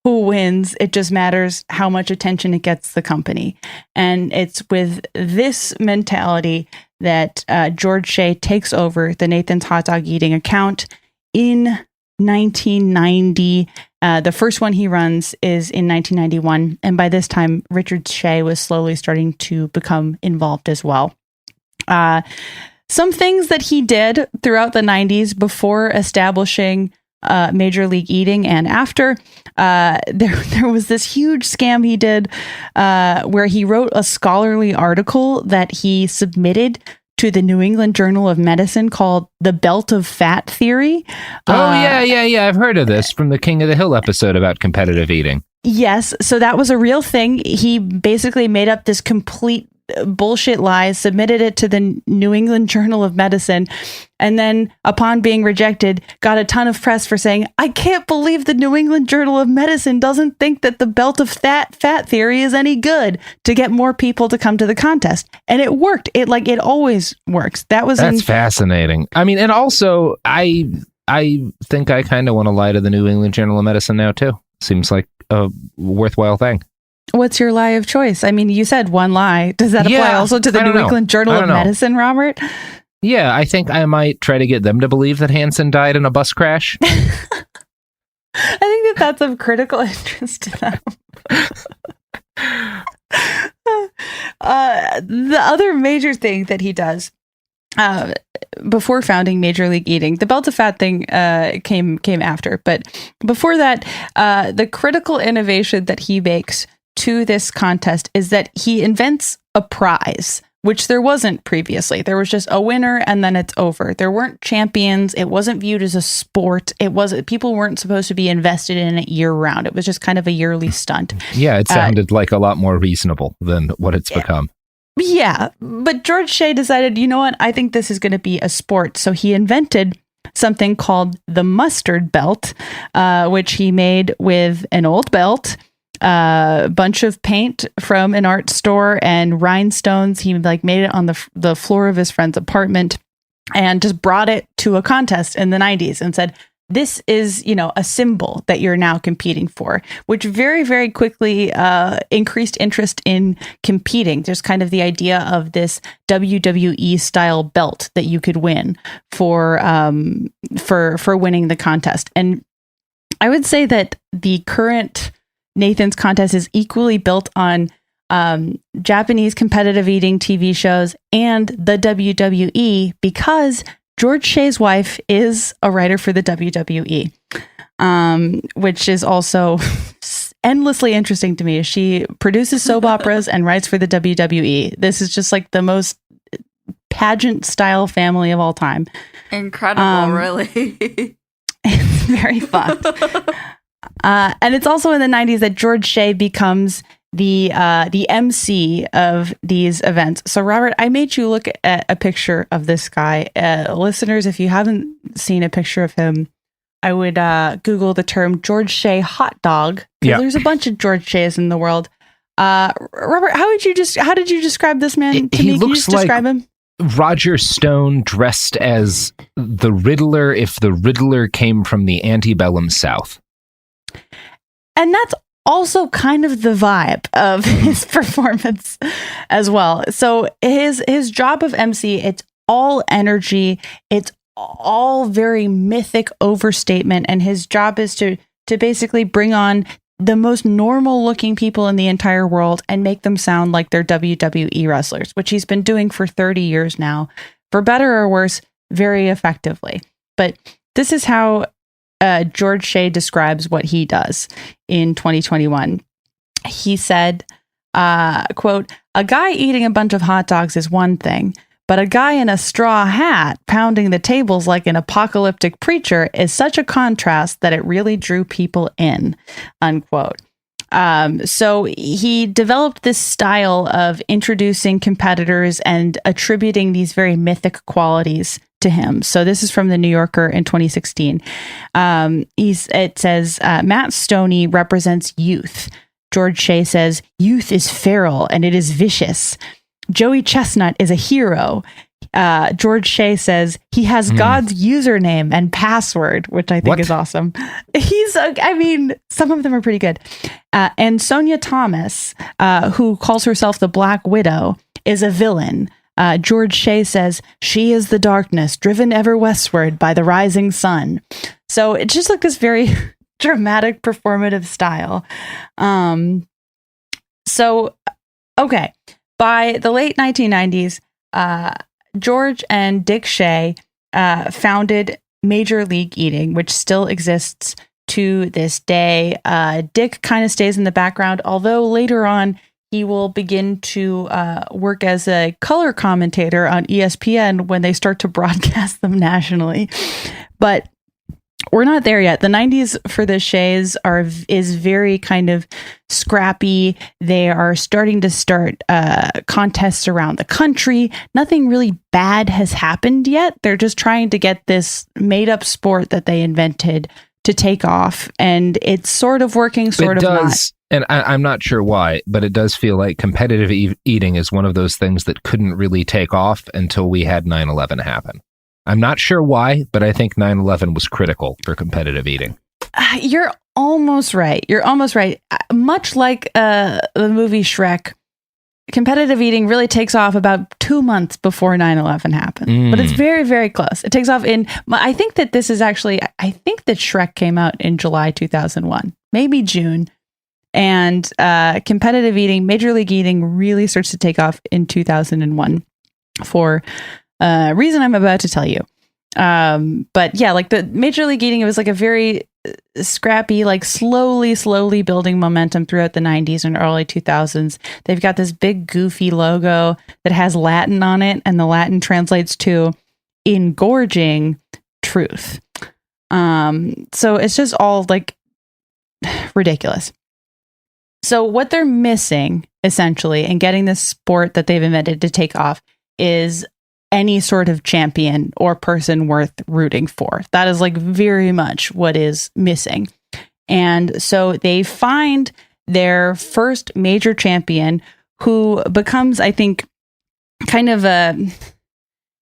who wins. It just matters how much attention it gets the company. And it's with this mentality that George Shea takes over the Nathan's hot dog eating account in 1990. The first one he runs is in 1991. And by this time, Richard Shea was slowly starting to become involved as well. Some things that he did throughout the 90s before establishing Major League Eating and after. There was this huge scam he did where he wrote a scholarly article that he submitted to the New England Journal of Medicine called The Belt of Fat Theory. Yeah. I've heard of this from the King of the Hill episode about competitive eating. Yes. So that was a real thing. He basically made up this complete bullshit lie, submitted it to the New England Journal of Medicine, and then upon being rejected, got a ton of press for saying, I can't believe the New England Journal of Medicine doesn't think that the belt of fat theory is any good, to get more people to come to the contest. And it worked. It always works. That's fascinating. I mean, and also I think I kind of want to lie to the New England Journal of Medicine now too. Seems like a worthwhile thing. What's your lie of choice? I mean, you said one lie. Does that apply also to the New England Journal of Medicine, Robert? Yeah, I think I might try to get them to believe that Hansen died in a bus crash. I think that's of critical interest to them. The other major thing that he does before founding Major League Eating, the belt of fat thing came after, but before that, the critical innovation that he makes to this contest is that he invents a prize, which there wasn't previously. There was just a winner and then it's over. There weren't champions. It wasn't viewed as a sport. People weren't supposed to be invested in it year round. It was just kind of a yearly stunt. Yeah, it sounded like a lot more reasonable than what it's become. Yeah, but George Shea decided, you know what? I think this is going to be a sport. So he invented something called the mustard belt, which he made with an old belt, a bunch of paint from an art store, and rhinestones. He made it on the floor of his friend's apartment and just brought it to a contest in the 90s and said, this is, a symbol that you're now competing for, which very, very quickly increased interest in competing. There's kind of the idea of this WWE style belt that you could win for winning the contest. And I would say that the current Nathan's contest is equally built on Japanese competitive eating TV shows and the WWE, because George Shea's wife is a writer for the WWE, which is also endlessly interesting to me. She produces soap operas and writes for the WWE. This is just like the most pageant style family of all time. Incredible, really. It's very fucked. And it's also in the 90s that George Shea becomes the MC of these events. So, Robert, I made you look at a picture of this guy. Listeners, if you haven't seen a picture of him, I would Google the term George Shea hot dog. Yeah. There's a bunch of George Sheas in the world. Robert, how did you describe this man to me? He looks Can you describe him? Roger Stone dressed as the Riddler if the Riddler came from the antebellum South. And that's also kind of the vibe of his performance as well. So his job of MC, it's all energy. It's all very mythic overstatement. And his job is to basically bring on the most normal looking people in the entire world and make them sound like they're WWE wrestlers, which he's been doing for 30 years now, for better or worse, very effectively. But this is how George Shea describes what he does in 2021. He said, quote, "A guy eating a bunch of hot dogs is one thing, but a guy in a straw hat pounding the tables like an apocalyptic preacher is such a contrast that it really drew people in," unquote. So he developed this style of introducing competitors and attributing these very mythic qualities to him. So this is from the New Yorker in 2016. It says, Matt Stoney represents youth. George Shea says, youth is feral and it is vicious. Joey Chestnut is a hero. George Shea says he has God's username and password, which I think is awesome. Some of them are pretty good. And Sonia Thomas, who calls herself the Black Widow, is a villain. George Shea says she is the darkness driven ever westward by the rising sun. So it's just like this very dramatic performative style. Okay. By the late 1990s, George and Dick Shea founded Major League Eating, which still exists to this day. Dick kind of stays in the background, although later on he will begin to work as a color commentator on ESPN when they start to broadcast them nationally. But we're not there yet. The 90s for the Sheas is very kind of scrappy. They are starting to start contests around the country. Nothing really bad has happened yet. They're just trying to get this made up sport that they invented to take off. And it's sort of working, sort of not. And I'm not sure why, but it does feel like competitive eating is one of those things that couldn't really take off until we had 9/11 happen. I'm not sure why, but I think 9/11 was critical for competitive eating. You're almost right. Much like the movie Shrek, competitive eating really takes off about 2 months before 9/11 happened. But it's very, very close. It takes off I think that Shrek came out in July 2001, maybe June. And competitive eating, Major League Eating really starts to take off in 2001 for a reason I'm about to tell you. But yeah, like the Major League Eating, it was like a very scrappy, like slowly building momentum throughout the 90s and early 2000s. They've got this big goofy logo that has Latin on it, and the Latin translates to engorging truth. So it's just all like ridiculous. So what they're missing, essentially, and getting this sport that they've invented to take off is any sort of champion or person worth rooting for. That is like very much what is missing. And so they find their first major champion, who becomes, I think, kind of a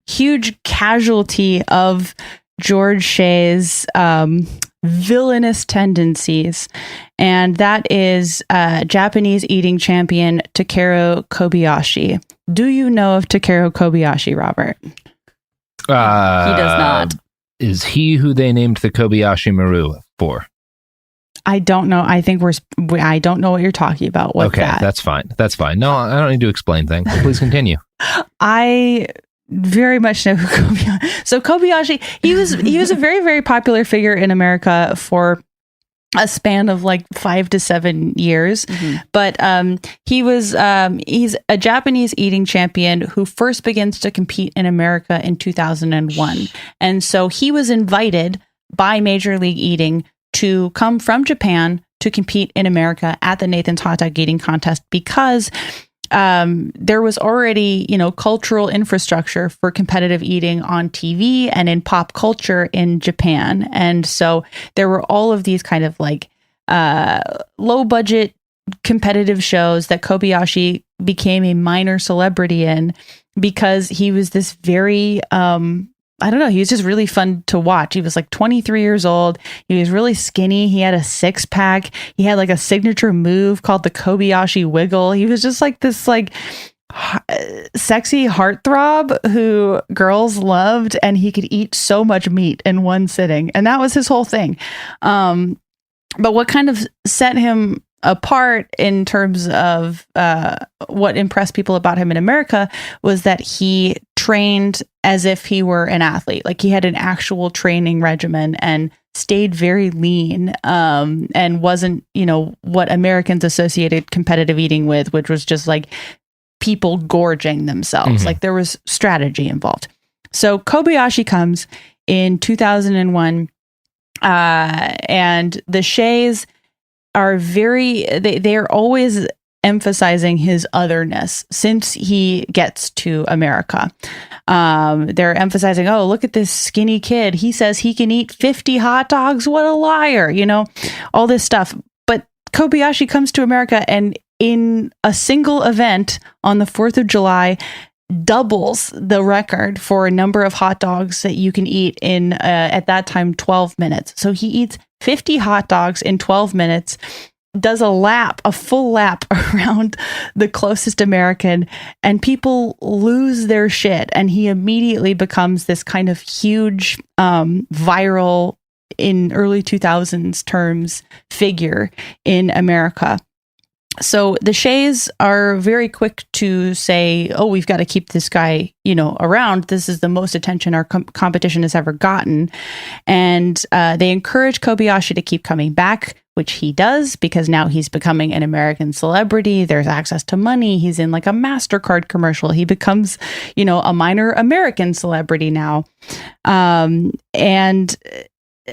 huge casualty of George Shea's villainous tendencies, and that is Japanese eating champion Takeru Kobayashi. Do you know of Takeru Kobayashi, Robert? He does not. Is he who they named the Kobayashi Maru for? I don't know. I think I don't know what you're talking about. What's that? That's fine. No, I don't need to explain things. Please continue. I very much know who Kobayashi. So Kobayashi, he was a very, very popular figure in America for a span of like 5 to 7 years. Mm-hmm. But he's a Japanese eating champion who first begins to compete in America in 2001. And so he was invited by Major League Eating to come from Japan to compete in America at the Nathan's Hot Dog Eating Contest, because there was already, cultural infrastructure for competitive eating on TV and in pop culture in Japan. And so there were all of these kind of like low budget competitive shows that Kobayashi became a minor celebrity in, because he was this very, he was just really fun to watch. He was like 23 years old. He was really skinny. He had a 6-pack. He had like a signature move called the Kobayashi Wiggle. He was just like this like sexy heartthrob who girls loved, and he could eat so much meat in one sitting. And that was his whole thing. But what kind of set him apart in terms of what impressed people about him in America was that he trained as if he were an athlete. Like he had an actual training regimen and stayed very lean, and wasn't, what Americans associated competitive eating with, which was just like people gorging themselves. Mm-hmm. Like there was strategy involved. So Kobayashi comes in 2001, and the Sheas are they are always emphasizing his otherness since he gets to America. They're emphasizing, oh, look at this skinny kid. He says he can eat 50 hot dogs. What a liar, all this stuff. But Kobayashi comes to America, and in a single event on the 4th of July, doubles the record for a number of hot dogs that you can eat in, at that time, 12 minutes. So he eats 50 hot dogs in 12 minutes, does a full lap around the closest American, and people lose their shit. And he immediately becomes this kind of huge, viral, in early 2000s terms, figure in America. So the Sheas are very quick to say, oh, we've got to keep this guy, around. This is the most attention our competition has ever gotten. And they encourage Kobayashi to keep coming back, which he does, because now he's becoming an American celebrity. There's access to money. He's in like a MasterCard commercial. He becomes, a minor American celebrity now. And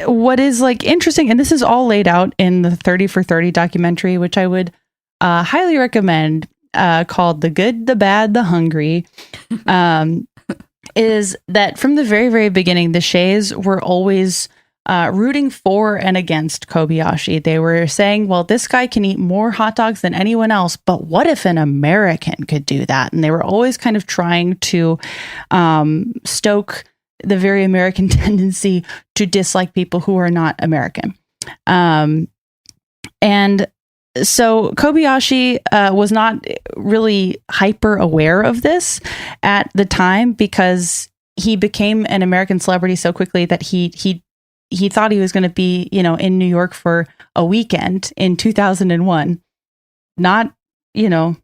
what is like interesting, and this is all laid out in the 30 for 30 documentary, which I would highly recommend, called The Good, the Bad, the Hungry, is that from the very, very beginning, the Sheas were always rooting for and against Kobayashi. They were saying, well, this guy can eat more hot dogs than anyone else, but what if an American could do that? And they were always kind of trying to stoke the very American tendency to dislike people who are not American. And so Kobayashi was not really hyper aware of this at the time, because he became an American celebrity so quickly that he thought he was going to be, in New York for a weekend in 2001, not in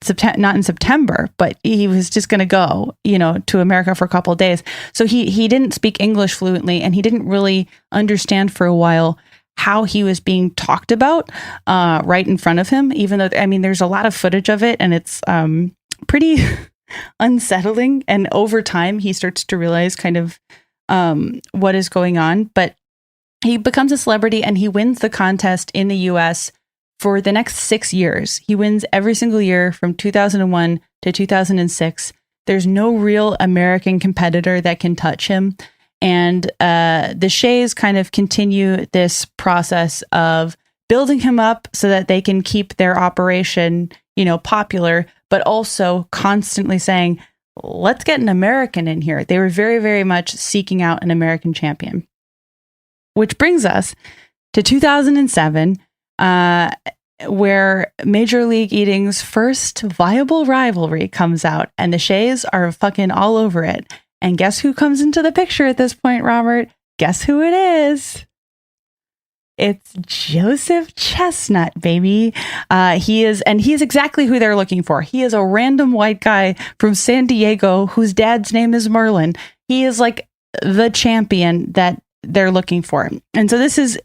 September, but he was just going to go, to America for a couple of days. So he didn't speak English fluently, and he didn't really understand for a while how he was being talked about right in front of him, even though, there's a lot of footage of it, and it's pretty unsettling. And over time, he starts to realize kind of what is going on. But he becomes a celebrity, and he wins the contest in the US for the next 6 years. He wins every single year from 2001 to 2006. There's no real American competitor that can touch him. And the Sheas kind of continue this process of building him up so that they can keep their operation, popular, but also constantly saying, let's get an American in here. They were very, very much seeking out an American champion. Which brings us to 2007, where Major League Eating's first viable rivalry comes out, and the Sheas are fucking all over it. And guess who comes into the picture at this point, Robert? Guess who it is? It's Joseph Chestnut, baby. He is exactly who they're looking for. He is a random white guy from San Diego whose dad's name is Merlin. He is like the champion that they're looking for. And so this is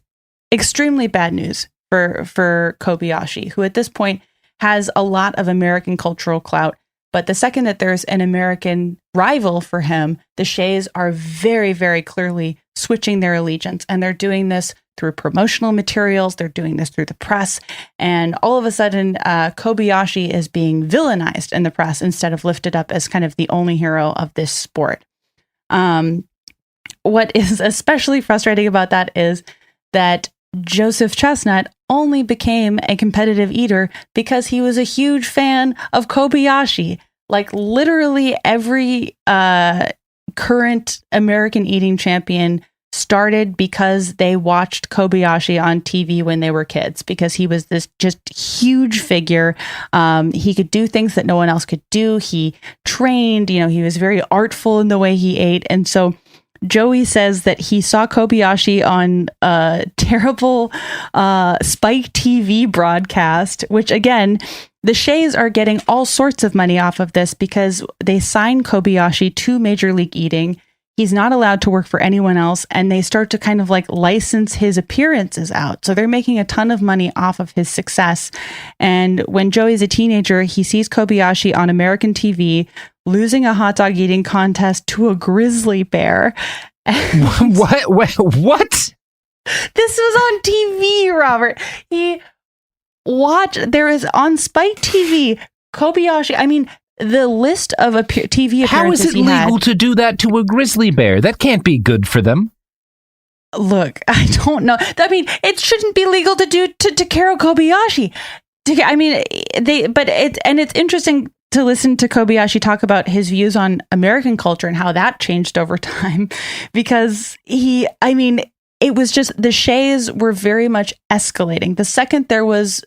extremely bad news for Kobayashi, who at this point has a lot of American cultural clout. But the second that there's an American rival for him, the Sheas are very, very clearly switching their allegiance. And they're doing this through promotional materials. They're doing this through the press. And all of a sudden, Kobayashi is being villainized in the press instead of lifted up as kind of the only hero of this sport. What is especially frustrating about that is that Joseph Chestnut only became a competitive eater because he was a huge fan of Kobayashi. Like literally every current American eating champion started because they watched Kobayashi on TV when they were kids, because he was this just huge figure. He could do things that no one else could do. He trained, he was very artful in the way he ate. And so Joey says that he saw Kobayashi on a terrible Spike TV broadcast, which again, the Sheas are getting all sorts of money off of this because they sign Kobayashi to Major League Eating. He's not allowed to work for anyone else, and they start to kind of like license his appearances out. So they're making a ton of money off of his success. And when Joey's a teenager, he sees Kobayashi on American TV losing a hot dog eating contest to a grizzly bear. What? This was on TV, Robert. There is on Spike TV, Kobayashi. The list of TV appearances. How is it legal to do that to a grizzly bear? That can't be good for them. Look, I don't know. It shouldn't be legal to do to Karo Kobayashi. It's interesting to listen to Kobayashi talk about his views on American culture and how that changed over time, because it was just the Sheas were very much escalating. The second there was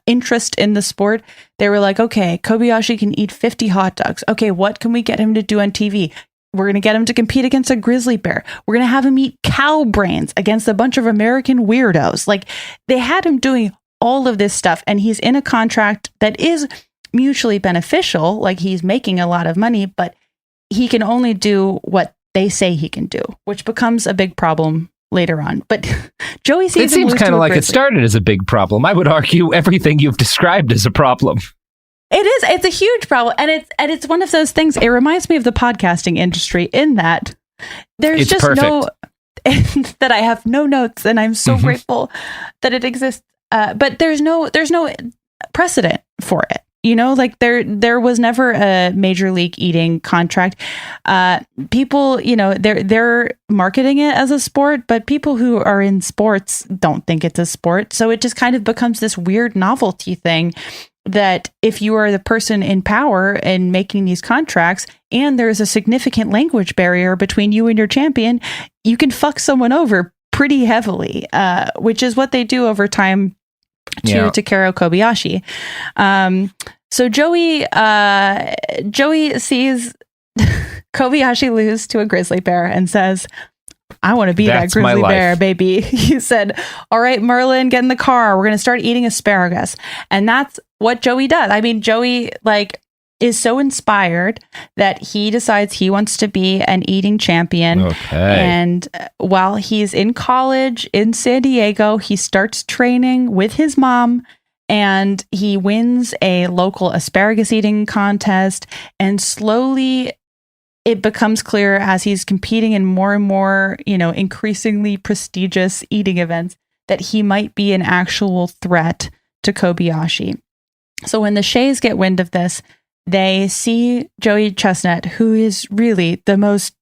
interest in the sport, they were like, okay, Kobayashi can eat 50 hot dogs. Okay, what can we get him to do on TV? We're going to get him to compete against a grizzly bear. We're going to have him eat cow brains against a bunch of American weirdos. Like, they had him doing all of this stuff. And he's in a contract that is mutually beneficial. Like, he's making a lot of money, but he can only do what they say he can do, which becomes a big problem later on. But Joey sees it seems kind of like it started as a big problem. I would argue everything you've described is a problem. It is. It's a huge problem. And it's one of those things. It reminds me of the podcasting industry in that there's just perfect. No, that I have no notes, and I'm so grateful that it exists. But there's no precedent for it. You know, like there was never a major league eating contract. People, you know, they're marketing it as a sport, but people who are in sports don't think it's a sport. So it just kind of becomes this weird novelty thing that if you are the person in power and making these contracts, and there's a significant language barrier between you and your champion, you can fuck someone over pretty heavily, which is what they do over time to Takeru Kobayashi. So Joey sees Kobayashi lose to a grizzly bear and says, I want to be that grizzly bear, baby. He said, all right, Merlin, get in the car. We're going to start eating asparagus. And that's what Joey does. I mean, Joey is so inspired that he decides he wants to be an eating champion. Okay. And while he's in college in San Diego, he starts training with his mom, and he wins a local asparagus eating contest. And slowly it becomes clear as he's competing in more and more, you know, increasingly prestigious eating events that he might be an actual threat to Kobayashi. So when the Sheas get wind of this, they see Joey Chestnut, who is really the most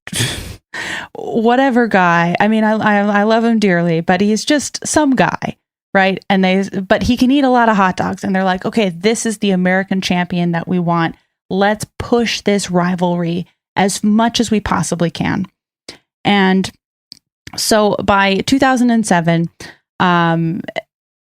whatever guy. I mean, I love him dearly, but he's just some guy, right? But he can eat a lot of hot dogs, and they're like, okay, this is the American champion that we want. Let's push this rivalry as much as we possibly can. And so by 2007,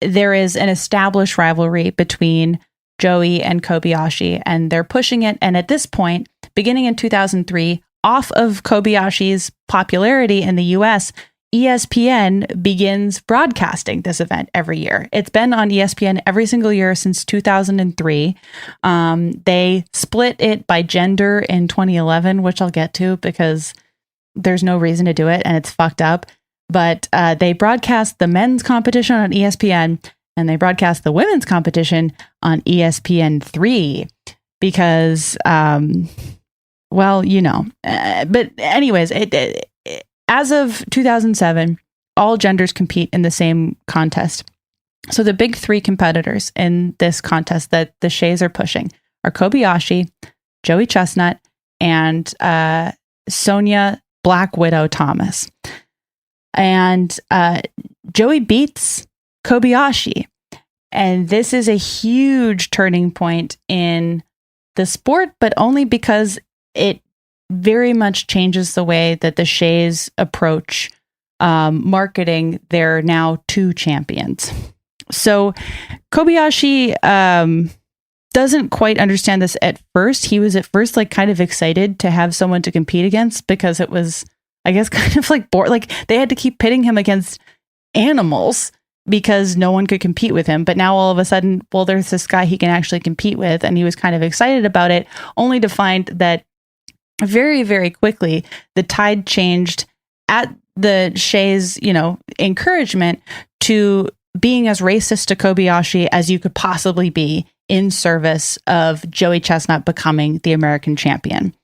there is an established rivalry between Joey and Kobayashi, and they're pushing it. And at this point, beginning in 2003, off of Kobayashi's popularity in the US, ESPN begins broadcasting this event every year. It's been on ESPN every single year since 2003. They split it by gender in 2011, which I'll get to because there's no reason to do it and it's fucked up. But they broadcast the men's competition on ESPN, and they broadcast the women's competition on ESPN3 because, well, you know. But anyways, as of 2007, all genders compete in the same contest. So the big three competitors in this contest that the Sheas are pushing are Kobayashi, Joey Chestnut, and Sonia Black Widow Thomas. And Joey beats Kobayashi. And this is a huge turning point in the sport, but only because it very much changes the way that the Sheas approach marketing their now two champions. So Kobayashi doesn't quite understand this at first. He was at first like kind of excited to have someone to compete against because it was, I guess, kind of like bored. Like they had to keep pitting him against animals because no one could compete with him. But now all of a sudden, well, there's this guy he can actually compete with. And he was kind of excited about it, only to find that very, very quickly, the tide changed at the Shea's, you know, encouragement to being as racist to Kobayashi as you could possibly be in service of Joey Chestnut becoming the American champion.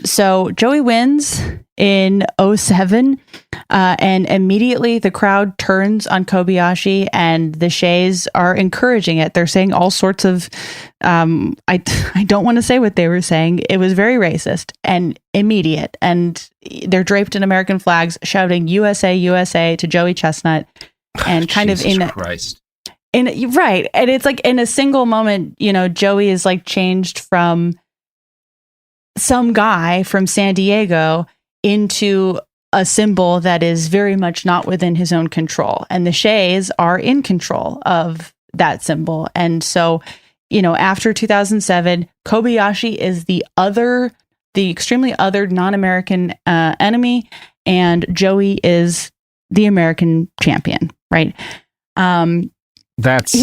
So Joey wins in 2007, and immediately the crowd turns on Kobayashi, and the Sheas are encouraging it. They're saying all sorts of, I don't want to say what they were saying. It was very racist and immediate, and they're draped in American flags, shouting USA, USA to Joey Chestnut, and kind Jesus of Christ. Right. And it's like in a single moment, you know, Joey is like changed from some guy from San Diego into a symbol that is very much not within his own control. And the Sheas are in control of that symbol. And so, you know, after 2007, Kobayashi is the extremely other non-American enemy, and Joey is the American champion, right? That's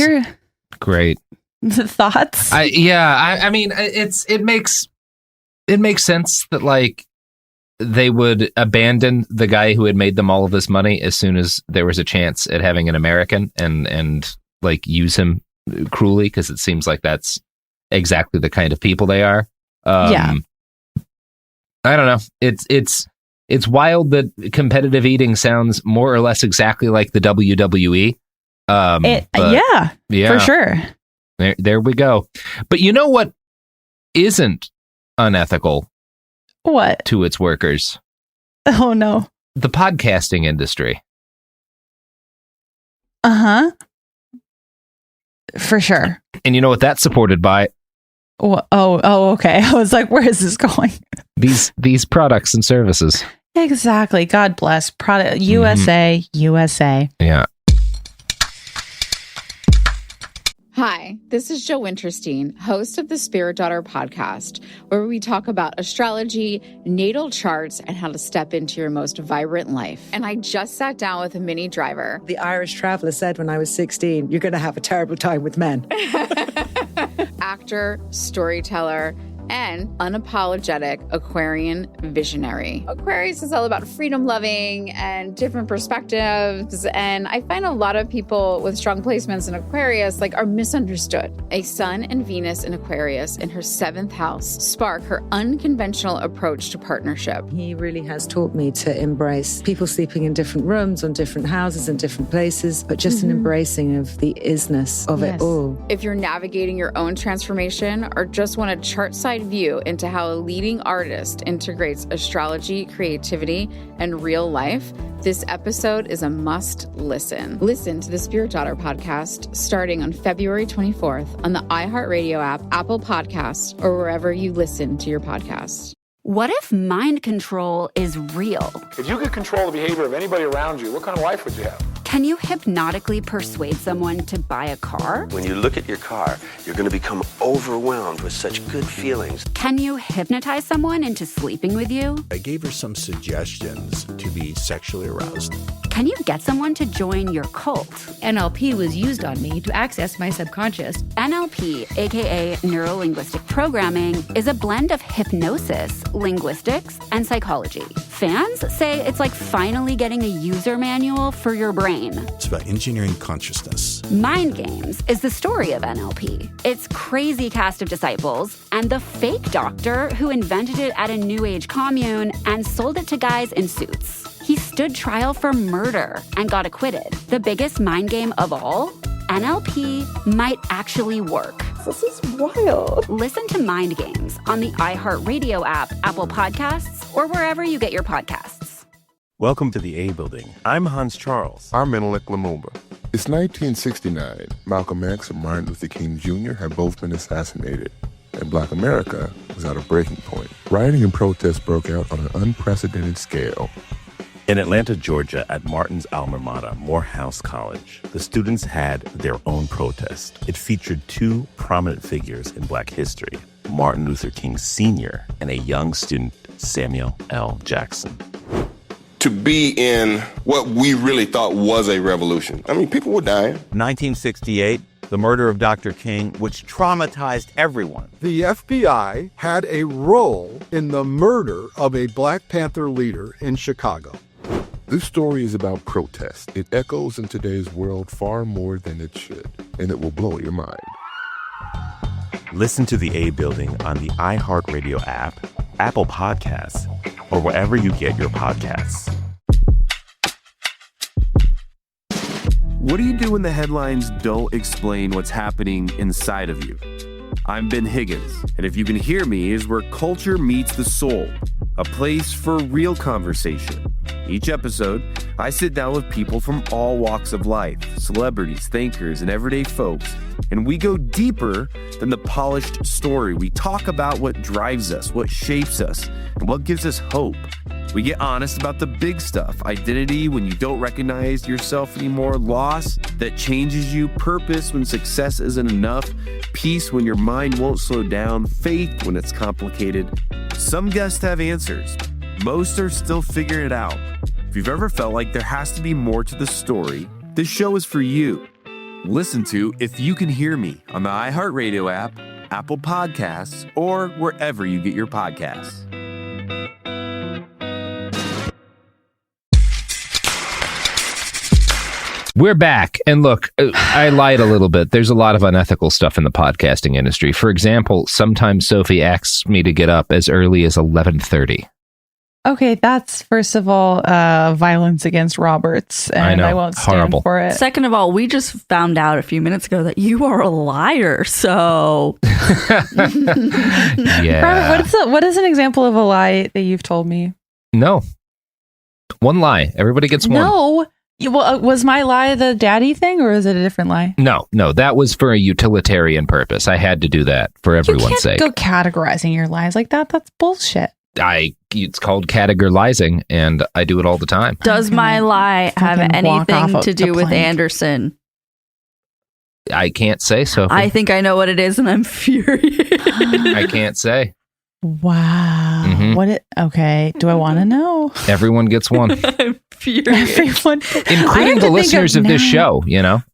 great. The thoughts? I mean, it makes sense that like they would abandon the guy who had made them all of this money as soon as there was a chance at having an American and like use him cruelly, because it seems like that's exactly the kind of people they are. I don't know. It's wild that competitive eating sounds more or less exactly like the WWE. For sure. There we go. But you know what isn't unethical? What? To its workers. Oh, no. The podcasting industry. Uh-huh. For sure. And you know what that's supported by? Oh, okay. I was like, where is this going? These products and services. Exactly. God bless. USA, USA. Yeah. Hi, this is Joe Winterstein, host of the Spirit Daughter podcast, where we talk about astrology, natal charts, and how to step into your most vibrant life. And I just sat down with a Minnie Driver. The Irish traveler said when I was 16, you're going to have a terrible time with men. Actor, storyteller, and unapologetic Aquarian visionary. Aquarius is all about freedom-loving and different perspectives, and I find a lot of people with strong placements in Aquarius are misunderstood. A Sun and Venus in Aquarius in her 7th house spark her unconventional approach to partnership. He really has taught me to embrace people sleeping in different rooms, on different houses, in different places, but just an embracing of the isness of it all. If you're navigating your own transformation or just want a chart-side view into how a leading artist integrates astrology, creativity, and real life, this episode is a must listen. Listen to the Spirit Daughter podcast starting on February 24th on the iHeartRadio app, Apple Podcasts, or wherever you listen to your podcasts. What if mind control is real? If you could control the behavior of anybody around you, what kind of life would you have? Can you hypnotically persuade someone to buy a car? When you look at your car, you're going to become overwhelmed with such good feelings. Can you hypnotize someone into sleeping with you? I gave her some suggestions to be sexually aroused. Can you get someone to join your cult? NLP was used on me to access my subconscious. NLP, aka Neuro-Linguistic Programming, is a blend of hypnosis, linguistics, and psychology. Fans say it's like finally getting a user manual for your brain. It's about engineering consciousness. Mind Games is the story of NLP. Its crazy cast of disciples and the fake doctor who invented it at a New Age commune and sold it to guys in suits. He stood trial for murder and got acquitted. The biggest mind game of all? NLP might actually work. This is wild. Listen to Mind Games on the iHeartRadio app, Apple Podcasts, or wherever you get your podcasts. Welcome to the A Building. I'm Hans Charles. I'm Menelik Lumumba. It's 1969. Malcolm X and Martin Luther King Jr. had both been assassinated, and Black America was at a breaking point. Rioting and protests broke out on an unprecedented scale. In Atlanta, Georgia, at Martin's alma mater, Morehouse College, the students had their own protest. It featured two prominent figures in Black history, Martin Luther King Sr. and a young student, Samuel L. Jackson. To be in what we really thought was a revolution. I mean, people were dying. 1968, the murder of Dr. King, which traumatized everyone. The FBI had a role in the murder of a Black Panther leader in Chicago. This story is about protest. It echoes in today's world far more than it should, and it will blow your mind. Listen to the A Building on the iHeartRadio app, Apple Podcasts, or wherever you get your podcasts. What do you do when the headlines don't explain what's happening inside of you? I'm Ben Higgins, and if you can hear me is where culture meets the soul, a place for real conversation. Each episode, I sit down with people from all walks of life, celebrities, thinkers, and everyday folks, and we go deeper than the polished story. We talk about what drives us, what shapes us, and what gives us hope. We get honest about the big stuff, identity when you don't recognize yourself anymore, loss that changes you, purpose when success isn't enough, peace when your mind won't slow down, faith when it's complicated. Some guests have answers. Most are still figuring it out. If you've ever felt like there has to be more to the story, This show is for you. Listen to If You Can Hear Me on the iHeartRadio app, Apple Podcasts, or wherever you get your podcasts. We're back. And look, I lied a little bit. There's a lot of unethical stuff in the podcasting industry. For example, sometimes Sophie asks me to get up as early as 11:30. Okay, that's, first of all, violence against Roberts, and I know. I won't stand Horrible. for it. Second of all, we just found out a few minutes ago that you are a liar, so... Yeah. Robert, what is an example of a lie that you've told me? No. One lie. Everybody gets one. No. Was my lie the daddy thing, or is it a different lie? No, that was for a utilitarian purpose. I had to do that for everyone's sake. Go categorizing your lies like that. That's bullshit. It's called categorizing, and I do it all the time. Does my lie have anything to do with Anderson? I can't say, Sophie. I think I know what it is, and I'm furious. I can't say. Wow. Mm-hmm. Okay. Do I want to know? Everyone gets one. I'm furious. Everyone, including the listeners of this show.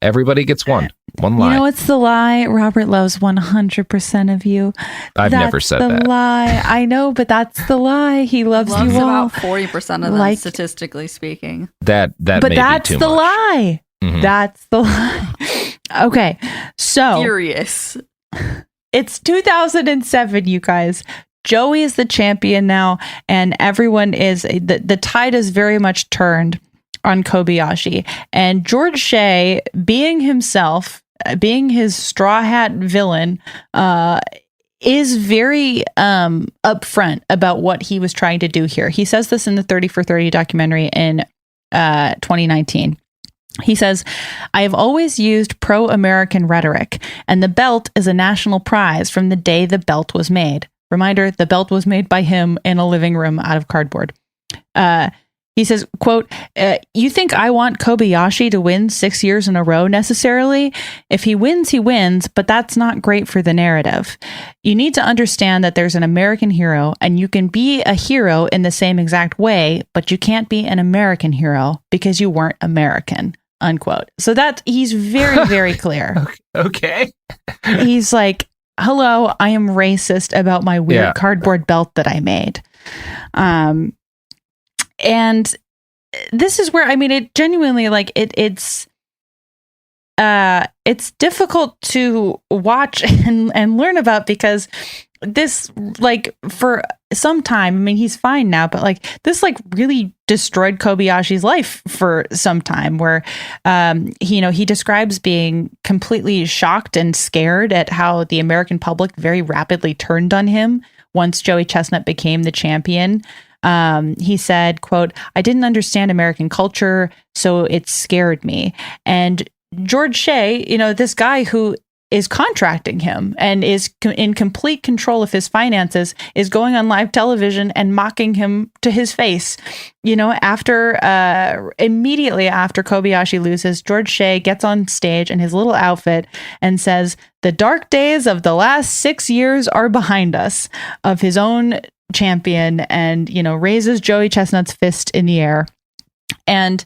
Everybody gets one. One lie. You know what's the lie? Robert loves 100% of you. I've never said that. that. That's the lie. I know, but that's the lie. He loves you all. About 40% of them, statistically speaking. That may be too much. But that's the lie. Mm-hmm. That's the lie. Okay. So. Furious. It's 2007, you guys. Joey is the champion now, and everyone is, the tide is very much turned on Kobayashi. And George Shea, being himself, being his straw hat villain, is very upfront about what he was trying to do here. He says this in the 30 for 30 documentary in 2019. He says, I have always used pro-American rhetoric, and the belt is a national prize from the day the belt was made. Reminder, the belt was made by him in a living room out of cardboard. He says, quote, you think I want Kobayashi to win 6 years in a row necessarily? If he wins, he wins, but that's not great for the narrative. You need to understand that there's an American hero, and you can be a hero in the same exact way, but you can't be an American hero because you weren't American, unquote. So he's very, very clear. Okay. He's like, hello, I am racist about my weird cardboard belt that I made. And this is where, it genuinely, it's difficult to watch and learn about, because this, for some time, he's fine now, but this really destroyed Kobayashi's life for some time, where he describes being completely shocked and scared at how the American public very rapidly turned on him once Joey Chestnut became the champion. He said, quote, I didn't understand American culture, so it scared me. And George Shea, this guy who is contracting him and is in complete control of his finances, is going on live television and mocking him to his face. Immediately after Kobayashi loses, George Shea gets on stage in his little outfit and says, the dark days of the last 6 years are behind us, of his own champion, and, raises Joey Chestnut's fist in the air. And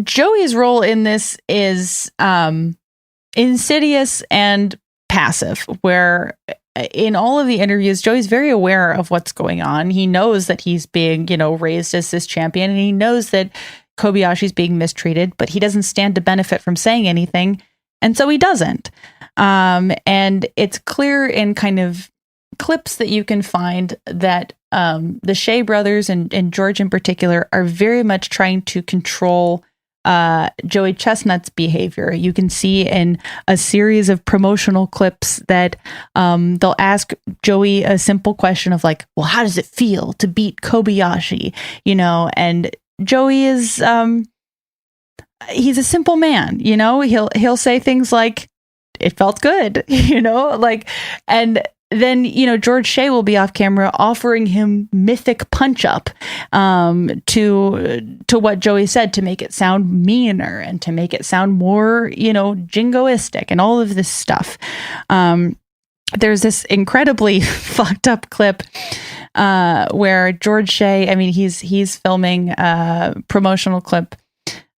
Joey's role in this is, insidious and passive, where in all of the interviews, Joey's very aware of what's going on. He knows that he's being, raised as this champion, and he knows that Kobayashi's being mistreated, but he doesn't stand to benefit from saying anything. And so he doesn't. And it's clear in kind of clips that you can find that the Shea brothers and George in particular are very much trying to control Joey Chestnut's behavior. You can see in a series of promotional clips that they'll ask Joey a simple question of well, how does it feel to beat Kobayashi? And Joey is he's a simple man, he'll say things like, it felt good, and then, George Shea will be off camera offering him mythic punch up to what Joey said, to make it sound meaner and to make it sound more, jingoistic and all of this stuff. There's this incredibly fucked up clip where George Shea, he's filming a promotional clip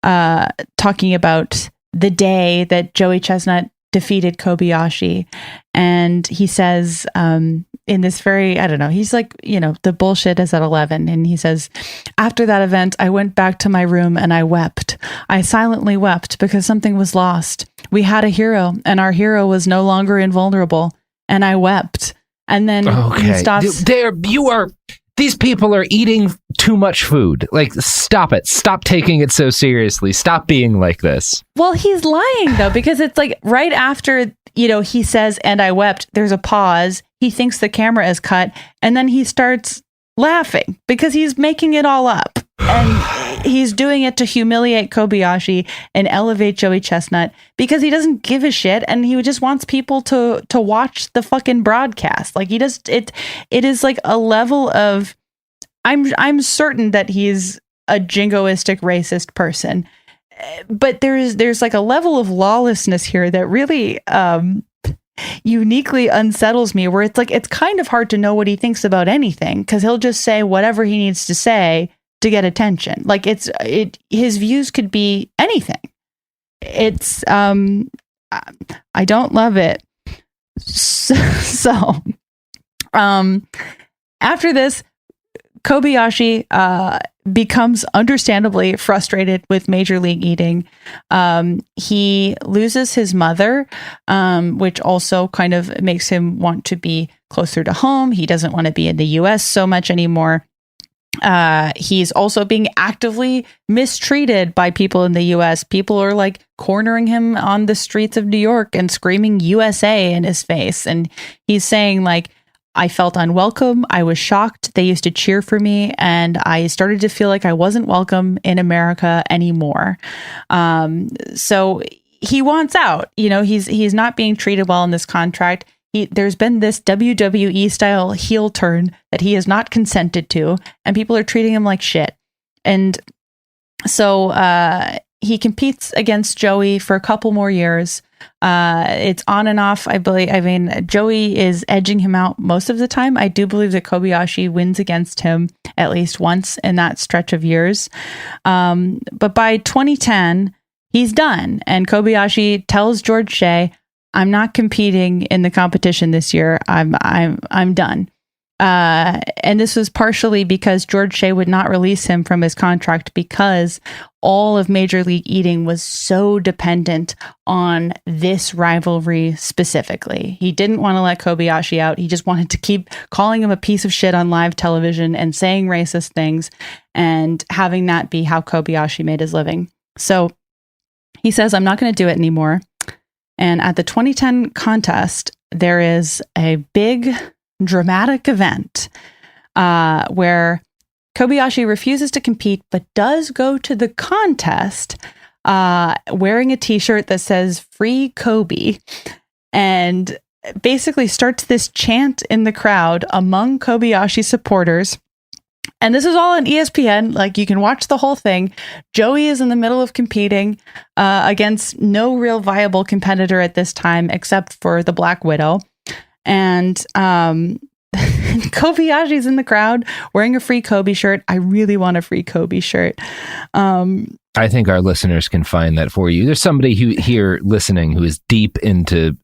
talking about the day that Joey Chestnut defeated Kobayashi. And he says, in this very, I don't know, he's like, the bullshit is at 11. And he says, after that event, I went back to my room and I wept. I silently wept because something was lost. We had a hero and our hero was no longer invulnerable. And I wept. And then he stops. These people are eating too much food. Like, stop it. Stop taking it so seriously. Stop being like this. Well, he's lying, though, because it's like right after, he says, and I wept, there's a pause. He thinks the camera is cut. And then he starts laughing because he's making it all up. And he's doing it to humiliate Kobayashi and elevate Joey Chestnut because he doesn't give a shit. And he just wants people to watch the fucking broadcast. Like it is like a level of, I'm certain that he's a jingoistic racist person, but there's like a level of lawlessness here that really, uniquely unsettles me, where it's like, it's kind of hard to know what he thinks about anything because he'll just say whatever he needs to say to get attention. Like his views could be anything. It's I don't love it. So after this, Kobayashi becomes understandably frustrated with Major League Eating. He loses his mother, which also kind of makes him want to be closer to home. He doesn't want to be in the US so much anymore. He's also being actively mistreated by people in the US. People are like cornering him on the streets of New York and screaming USA in his face. And he's saying like, I felt unwelcome. I was shocked. They used to cheer for me. And I started to feel like I wasn't welcome in America anymore. So he wants out. He's not being treated well in this contract. There's been this WWE style heel turn that he has not consented to, and people are treating him like shit. And so he competes against Joey for a couple more years. It's on and off, I believe. I mean, Joey is edging him out most of the time. I do believe that Kobayashi wins against him at least once in that stretch of years. But by 2010, he's done. And Kobayashi tells George Shea, I'm not competing in the competition this year. I'm done. And this was partially because George Shea would not release him from his contract because all of Major League Eating was so dependent on this rivalry specifically. He didn't want to let Kobayashi out. He just wanted to keep calling him a piece of shit on live television and saying racist things and having that be how Kobayashi made his living. So he says, I'm not going to do it anymore. And at the 2010 contest, there is a big dramatic event where Kobayashi refuses to compete, but does go to the contest wearing a t-shirt that says "Free Kobe," and basically starts this chant in the crowd among Kobayashi supporters. And this is all on ESPN. Like, you can watch the whole thing. Joey is in the middle of competing against no real viable competitor at this time, except for the Black Widow. And Kobayashi's in the crowd wearing a Free Kobe shirt. I really want a Free Kobe shirt. I think our listeners can find that for you. There's somebody here listening who is deep into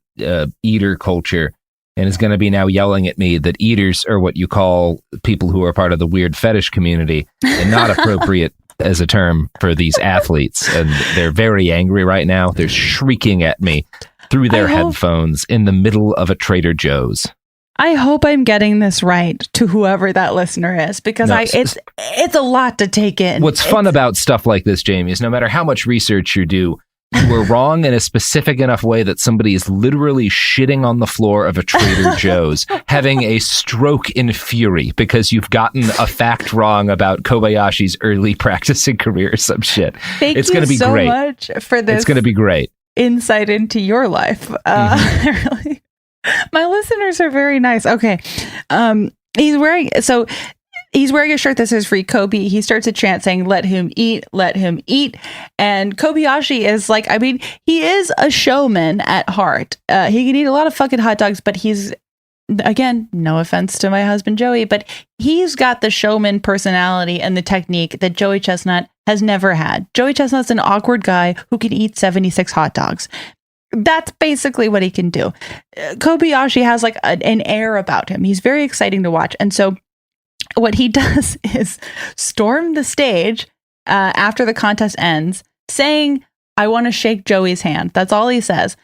eater culture and is going to be now yelling at me that eaters are what you call people who are part of the weird fetish community and not appropriate as a term for these athletes. And they're very angry right now. They're shrieking at me through their headphones in the middle of a Trader Joe's. I hope I'm getting this right to whoever that listener is, because it's a lot to take in. What's fun about stuff like this, Jamie, is no matter how much research you do, you were wrong in a specific enough way that somebody is literally shitting on the floor of a Trader Joe's, having a stroke in fury because you've gotten a fact wrong about Kobayashi's early practicing career or some shit. It's going to be so great. Much for this. It's going to be great. Insight into your life. Really, my listeners are very nice. Okay. He's wearing a shirt that says "Free Kobe." He starts a chant saying, let him eat. And Kobayashi is like, I mean, he is a showman at heart. He can eat a lot of fucking hot dogs, but he's again, no offense to my husband, Joey, but he's got the showman personality and the technique that Joey Chestnut has never had. Joey Chestnut's an awkward guy who can eat 76 hot dogs. That's basically what he can do. Kobayashi has like an air about him. He's very exciting to watch. And so what he does is storm the stage after the contest ends, saying, I want to shake Joey's hand. That's all he says.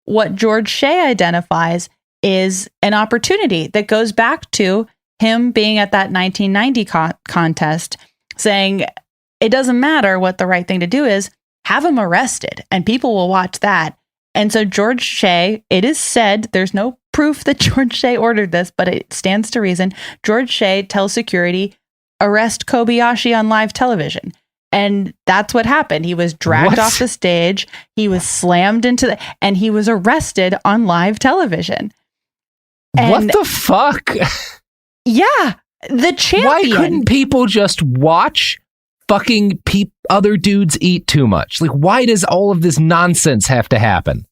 What George Shea identifies is an opportunity that goes back to him being at that 1990 contest, saying it doesn't matter what the right thing to do is, have him arrested and people will watch that. And so George Shea, it is said, there's no proof that George Shea ordered this, but it stands to reason. George Shea tells security, arrest Kobayashi on live television. And that's what happened. He was dragged off the stage. He was slammed and he was arrested on live television. And what the fuck? Yeah, the champion. Why couldn't people just watch fucking other dudes eat too much? Like, why does all of this nonsense have to happen?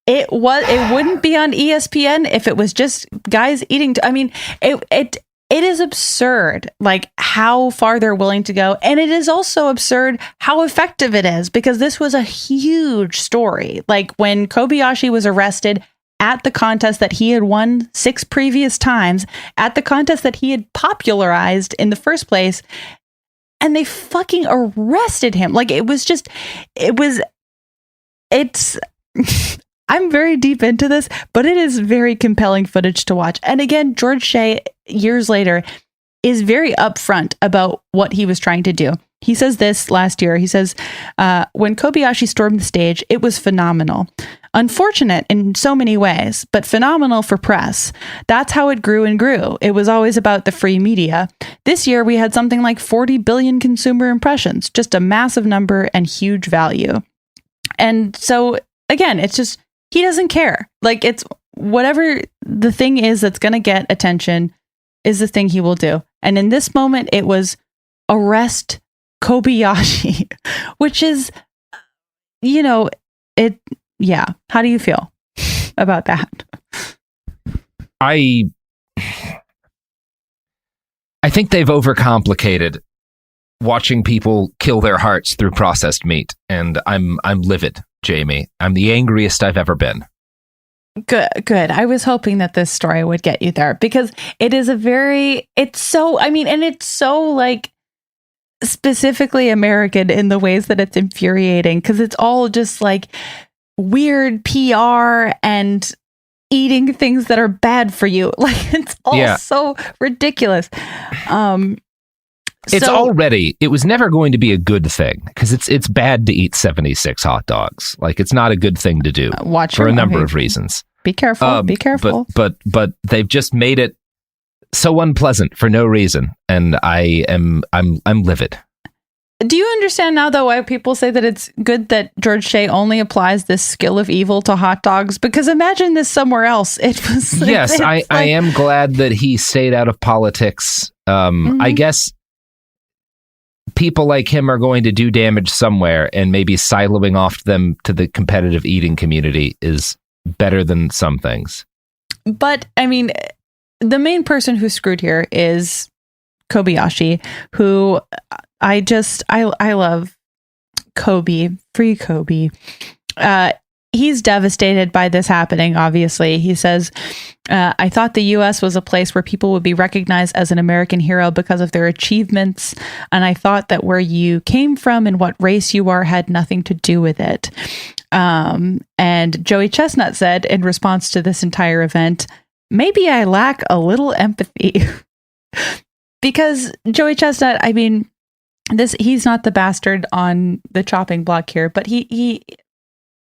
It wouldn't be on ESPN if it was just guys eating. I mean, it is absurd, like how far they're willing to go. And it is also absurd how effective it is, because this was a huge story. Like when Kobayashi was arrested at the contest that he had won 6 previous times, at the contest that he had popularized in the first place, and they fucking arrested him. Like it's I'm very deep into this, but it is very compelling footage to watch. And again, George Shea, years later, is very upfront about what he was trying to do. He says this last year. He says, when Kobayashi stormed the stage, it was phenomenal. Unfortunate in so many ways, but phenomenal for press. That's how it grew and grew. It was always about the free media. This year, we had something like 40 billion consumer impressions, just a massive number and huge value. And so, again, it's just, he doesn't care. Like, it's whatever the thing is that's going to get attention is the thing he will do. And in this moment, it was arrest Kobayashi, which is, yeah. How do you feel about that? I think they've overcomplicated watching people kill their hearts through processed meat, and I'm livid, Jamie. I'm the angriest I've ever been. Good. I was hoping that this story would get you there, because it's so like specifically American in the ways that it's infuriating, because it's all just like weird PR and eating things that are bad for you. Like, it's all so ridiculous. It was never going to be a good thing, because it's bad to eat 76 hot dogs. Like, it's not a good thing to do for a number of reasons. Be careful. Be careful. But they've just made it so unpleasant for no reason, and I'm livid. Do you understand now, though, why people say that it's good that George Shea only applies this skill of evil to hot dogs? Because imagine this somewhere else. It was yes, I am glad that he stayed out of politics. I guess people like him are going to do damage somewhere, and maybe siloing off them to the competitive eating community is better than some things. But I mean, the main person who's screwed here is Kobayashi, who I love. Kobe, free Kobe. He's devastated by this happening, obviously. He says, I thought the U.S. was a place where people would be recognized as an American hero because of their achievements. And I thought that where you came from and what race you are had nothing to do with it. And Joey Chestnut said in response to this entire event, maybe I lack a little empathy. Because Joey Chestnut, I mean, he's not the bastard on the chopping block here, but he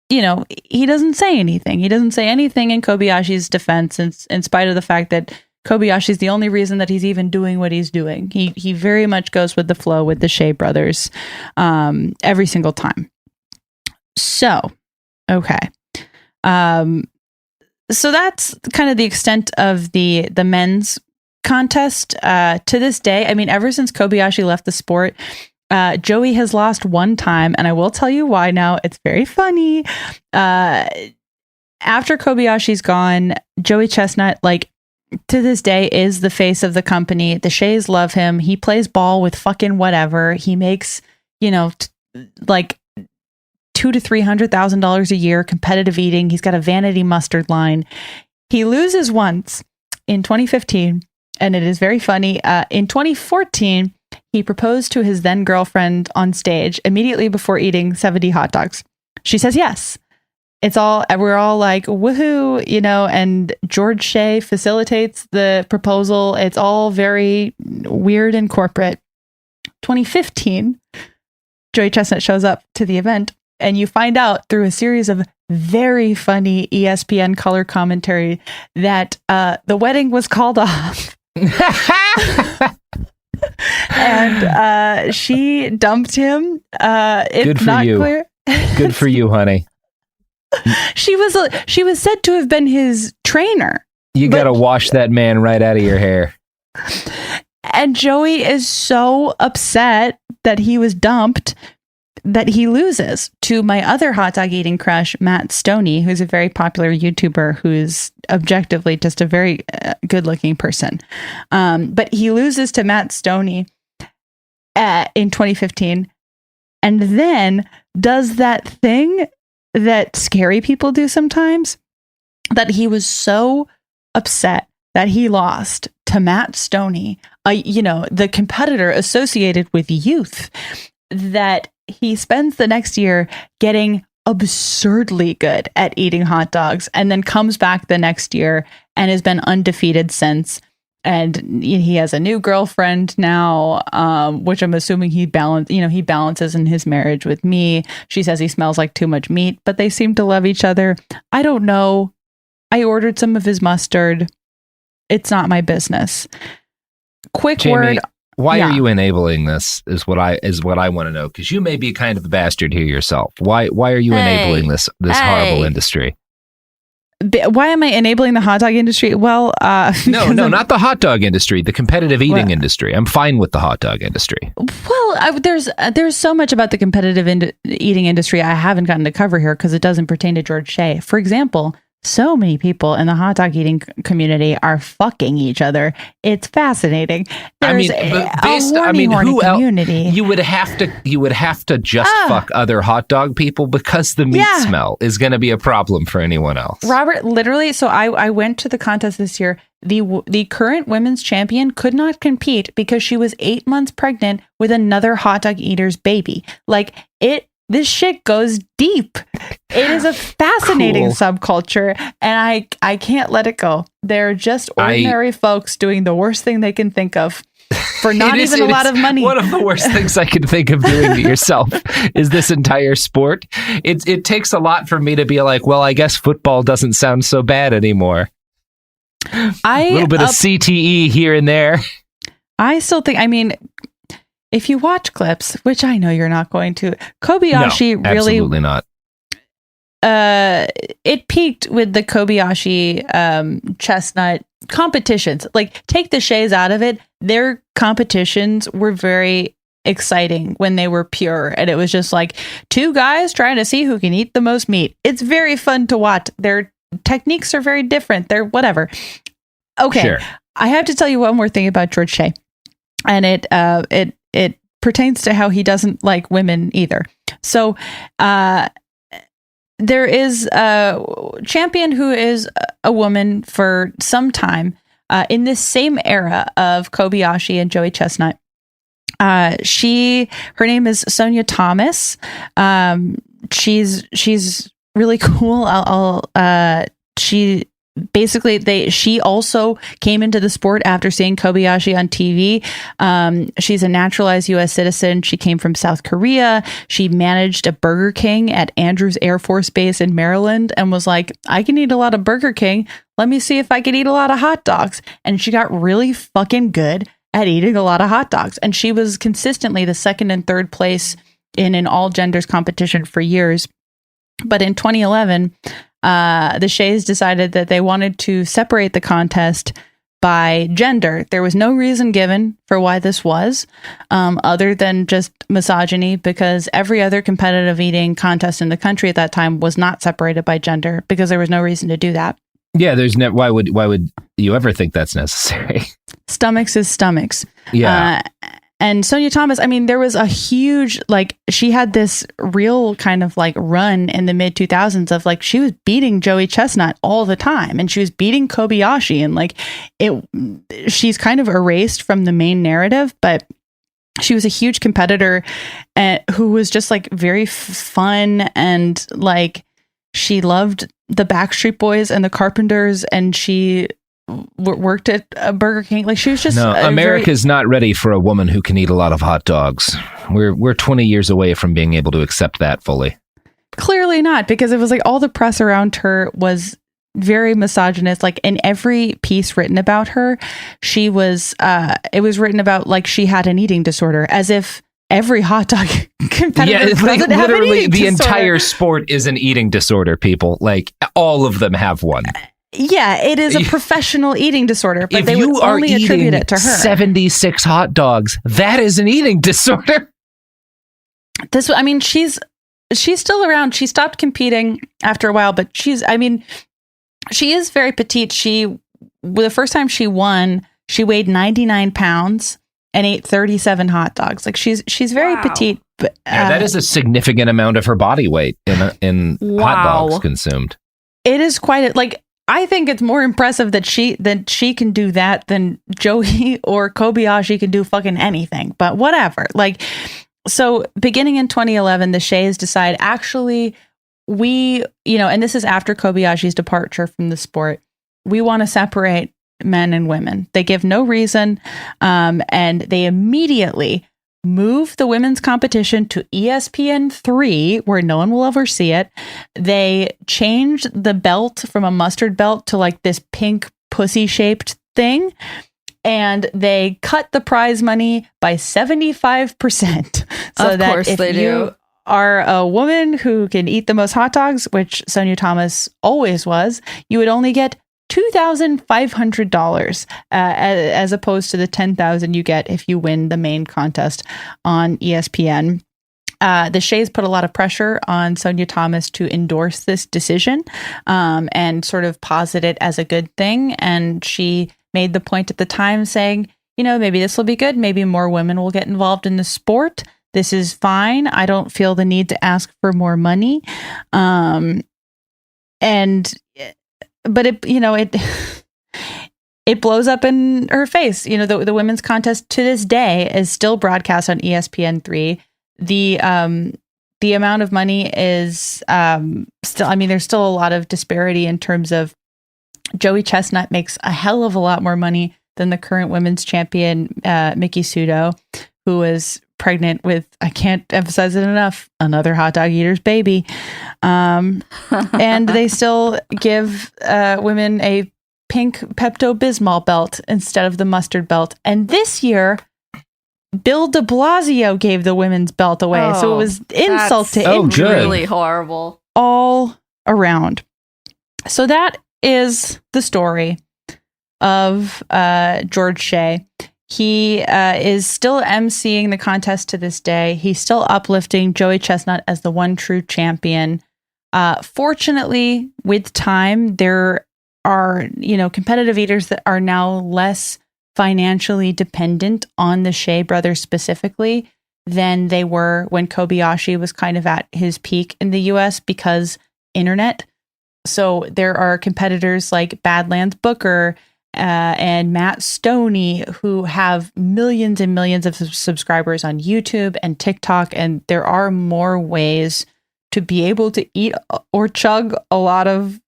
doesn't say anything. He doesn't say anything in Kobayashi's defense, in spite of the fact that Kobayashi's the only reason that he's even doing what he's doing. He very much goes with the flow with the Shea brothers every single time. So, okay. So that's kind of the extent of the men's contest. To this day, I mean, ever since Kobayashi left the sport, Joey has lost one time, and I will tell you why now. It's very funny. After Kobayashi's gone, Joey Chestnut to this day is the face of the company. The Sheas love him. He plays ball with fucking whatever. He makes, like $200,000 to $300,000 a year, competitive eating. He's got a vanity mustard line. He loses once in 2015, and it is very funny. In 2014, he proposed to his then girlfriend on stage immediately before eating 70 hot dogs. She says yes. We're all like, woohoo, and George Shea facilitates the proposal. It's all very weird and corporate. 2015, Joey Chestnut shows up to the event, and you find out through a series of very funny ESPN color commentary that the wedding was called off. And she dumped him. Good for you. Clear. Good for you, honey. She was said to have been his trainer. You got to wash that man right out of your hair. And Joey is so upset that he was dumped that he loses to my other hot dog eating crush, Matt Stoney, who's a very popular YouTuber who's objectively just a very good looking person. But he loses to Matt Stoney in 2015 and then does that thing that scary people do sometimes, that he was so upset that he lost to Matt Stoney, the competitor associated with youth, that he spends the next year getting absurdly good at eating hot dogs and then comes back the next year and has been undefeated since. And he has a new girlfriend now, which I'm assuming he balances in his marriage with me. She says he smells like too much meat, but they seem to love each other. I don't know. I ordered some of his mustard. It's not my business. Quick Jamie, word. Why are you enabling this? Is what I want to know, because you may be kind of the bastard here yourself. Why are you enabling this horrible industry? Why am I enabling the hot dog industry? Well, no, not the hot dog industry, the competitive eating industry. I'm fine with the hot dog industry. Well, there's so much about the competitive eating industry I haven't gotten to cover here because it doesn't pertain to George Shea. For example, so many people in the hot dog eating community are fucking each other. It's fascinating. There's horny community. You would have to just fuck other hot dog people because the meat smell is going to be a problem for anyone else. Robert, literally. So I went to the contest this year. The current women's champion could not compete because she was 8 months pregnant with another hot dog eater's baby. This shit goes deep. It is a fascinating subculture, and I can't let it go. They're just ordinary folks doing the worst thing they can think of for not even a lot of money. One of the worst things I can think of doing to yourself is this entire sport. It takes a lot for me to be like, well, I guess football doesn't sound so bad anymore. A little bit of CTE here and there. I still think, if you watch clips, which I know you're not going to, Kobayashi really... absolutely not. It peaked with the Kobayashi chestnut competitions. Take the Sheas out of it. Their competitions were very exciting when they were pure. And it was just like two guys trying to see who can eat the most meat. It's very fun to watch. Their techniques are very different. They're whatever. Okay. Sure. I have to tell you one more thing about George Shea. And it pertains to how he doesn't like women either. So there is a champion who is a woman for some time in this same era of Kobayashi and Joey Chestnut. Her name is Sonia Thomas. She's really cool. She also came into the sport after seeing Kobayashi on TV. She's a naturalized U.S. citizen. She came from South Korea. She managed a Burger King at Andrews Air Force Base in Maryland and was like, I can eat a lot of Burger King. Let me see if I can eat a lot of hot dogs. And she got really fucking good at eating a lot of hot dogs. And she was consistently the second and third place in an all genders competition for years. But in 2011, the Sheas decided that they wanted to separate the contest by gender. There was no reason given for why this was, other than just misogyny, because every other competitive eating contest in the country at that time was not separated by gender because there was no reason to do that. Yeah, there's no why would you ever think that's necessary? Stomachs is stomachs. Yeah. And Sonia Thomas, I mean, there was a huge, like, she had this real kind of like run in the mid 2000s of like, she was beating Joey Chestnut all the time, and she was beating Kobayashi, and like she's kind of erased from the main narrative, but she was a huge competitor who was just like very fun, and like she loved the Backstreet Boys and the Carpenters, and she worked at Burger King. Like she was just America's not ready for a woman who can eat a lot of hot dogs. We're 20 years away from being able to accept that fully. Clearly not, because it was like all the press around her was very misogynist. Like in every piece written about her, she was it was written about like she had an eating disorder, as if every hot dog competitor doesn't have an eating the disorder. Entire sport is an eating disorder, people. Like all of them have one. Yeah, it is a professional eating disorder, but they would only attribute it to her. 76 hot dogs, that is an eating disorder. I mean, she's still around. She stopped competing after a while, but she is very petite. The first time she won, she weighed 99 pounds and ate 37 hot dogs. Like she's very petite. But that is a significant amount of her body weight in hot dogs consumed. It is quite I think it's more impressive that she can do that than Joey or Kobayashi can do fucking anything. But whatever. Like, so beginning in 2011, the Sheas decide, actually, and this is after Kobayashi's departure from the sport, we want to separate men and women. They give no reason, and they immediately move the women's competition to ESPN3, where no one will ever see it. They changed the belt from a mustard belt to like this pink pussy shaped thing. And they cut the prize money by 75%. So that if you are a woman who can eat the most hot dogs, which Sonia Thomas always was, you would only get $2,500 as opposed to the $10,000 you get if you win the main contest on ESPN. The Sheas put a lot of pressure on Sonia Thomas to endorse this decision and sort of posit it as a good thing. And she made the point at the time saying, maybe this will be good. Maybe more women will get involved in the sport. This is fine. I don't feel the need to ask for more money. But it blows up in her face. The women's contest to this day is still broadcast on ESPN3. The amount of money is still, there's still a lot of disparity in terms of Joey Chestnut makes a hell of a lot more money than the current women's champion, Miki Sudo, who is pregnant with, I can't emphasize it enough, another hot dog eater's baby. And they still give women a pink Pepto-Bismol belt instead of the mustard belt. And this year, Bill de Blasio gave the women's belt away. So it was insult to injury. Really horrible. All around. So that is the story of George Shea. He is still emceeing the contest to this day. He's still uplifting Joey Chestnut as the one true champion. Fortunately, with time, there are, competitive eaters that are now less financially dependent on the Shea brothers specifically than they were when Kobayashi was kind of at his peak in the US because internet. So there are competitors like Badlands Booker and Matt Stoney who have millions and millions of subscribers on YouTube and TikTok. And there are more ways to be able to eat or chug a lot of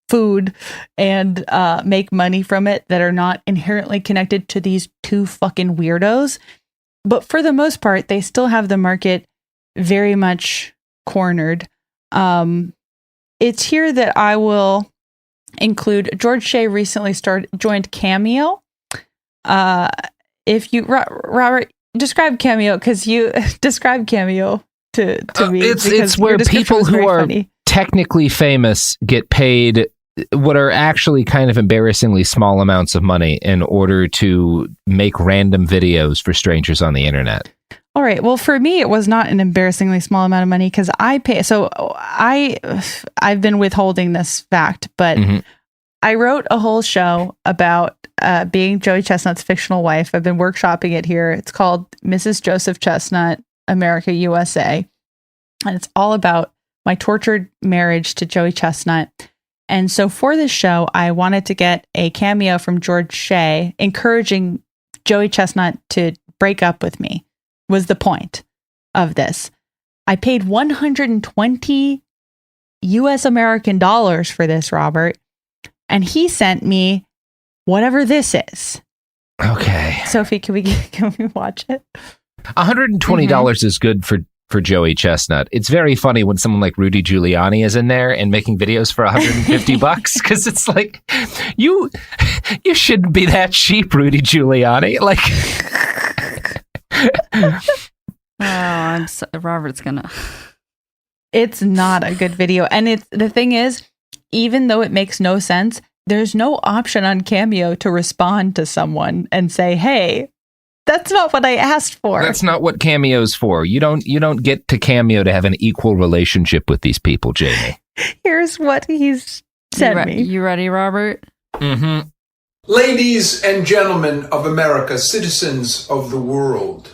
food and make money from it that are not inherently connected to these two fucking weirdos. But for the most part, they still have the market very much cornered. It's here that I will include George Shea recently joined Cameo. If you, Robert, describe Cameo, because you describe Cameo to me. It's where people who are technically famous get paid what are actually kind of embarrassingly small amounts of money in order to make random videos for strangers on the internet. All right. Well, for me, it was not an embarrassingly small amount of money because I pay. So I've been withholding this fact, but I wrote a whole show about being Joey Chestnut's fictional wife. I've been workshopping it here. It's called Mrs. Joseph Chestnut, America, USA. And it's all about my tortured marriage to Joey Chestnut. And so for this show, I wanted to get a cameo from George Shea encouraging Joey Chestnut to break up with me, was the point of this. I paid $120 US American dollars for this, Robert. And he sent me whatever this is. Okay. Sophie, can we watch it? $120 is good for Joey Chestnut. It's very funny when someone like Rudy Giuliani is in there and making videos for $150 because it's like, you shouldn't be that cheap, Rudy Giuliani. Like, Robert's gonna. It's not a good video, and the thing is, even though it makes no sense, there's no option on Cameo to respond to someone and say, "Hey, that's not what I asked for." That's not what Cameo's for. You don't get to Cameo to have an equal relationship with these people, Jamie. Here's what he's sent me. You ready, Robert? Mm-hmm. Ladies and gentlemen of America, citizens of the world,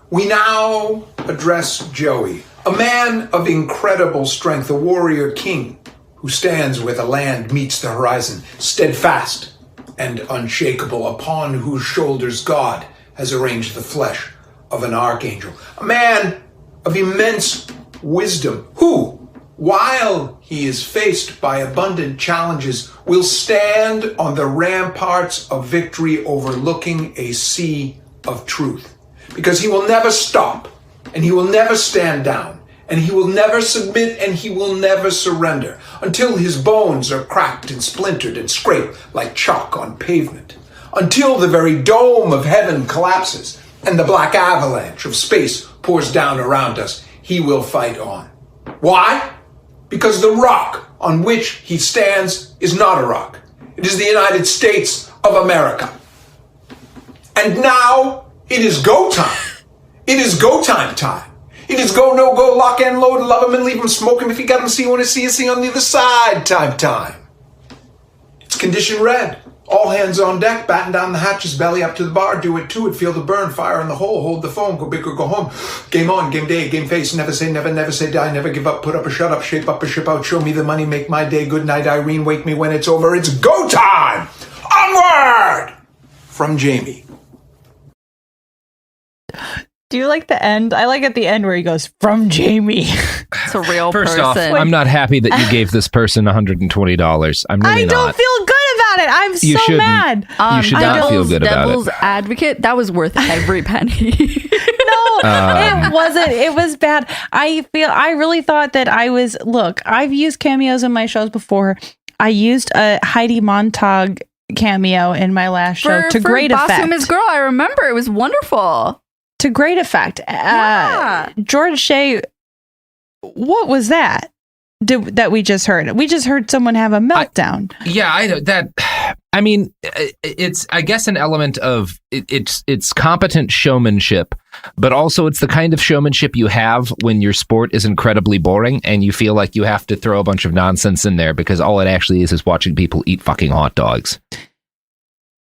we now address Joey, a man of incredible strength, a warrior king who stands where the land meets the horizon, steadfast and unshakable, upon whose shoulders God has arranged the flesh of an archangel, a man of immense wisdom who, while he is faced by abundant challenges, will stand on the ramparts of victory overlooking a sea of truth. Because he will never stop, and he will never stand down, and he will never submit, and he will never surrender until his bones are cracked and splintered and scraped like chalk on pavement. Until the very dome of heaven collapses and the black avalanche of space pours down around us, he will fight on. Why? Because the rock on which he stands is not a rock. It is the United States of America. And now it is go time. It is go time time. It is go, no go, lock and load, love him and leave him, smoke him if you got him, see you want to see you, see on the other side time. It's condition red. All hands on deck, batten down the hatches, belly up to the bar, do it to it, feel the burn, fire in the hole, hold the phone, go big or go home. Game on, game day, game face, never say never, never say die, never give up, put up or shut up, shape up or ship out, show me the money, make my day, good night, Irene, wake me when it's over, it's go time! Onward! From Jamie. Do you like the end? I like at the end where he goes, "From Jamie." It's a real First person. off, I'm not happy that you gave this person $120. I'm really I don't not. feel good about it. I'm You so shouldn't. mad. You should not feel good about Devil's it. advocate, that was worth every penny. No, it wasn't. It was bad. I really thought that look, I've used cameos in my shows before. I used a Heidi Montag cameo in my last show to great Boss effect. Woman's Girl, I remember. It was wonderful. To great effect. George Shea, what was that? That we just heard? We just heard someone have a meltdown. I know that. I mean, it's, I guess, an element of it's competent showmanship, but also it's the kind of showmanship you have when your sport is incredibly boring and you feel like you have to throw a bunch of nonsense in there because all it actually is watching people eat fucking hot dogs.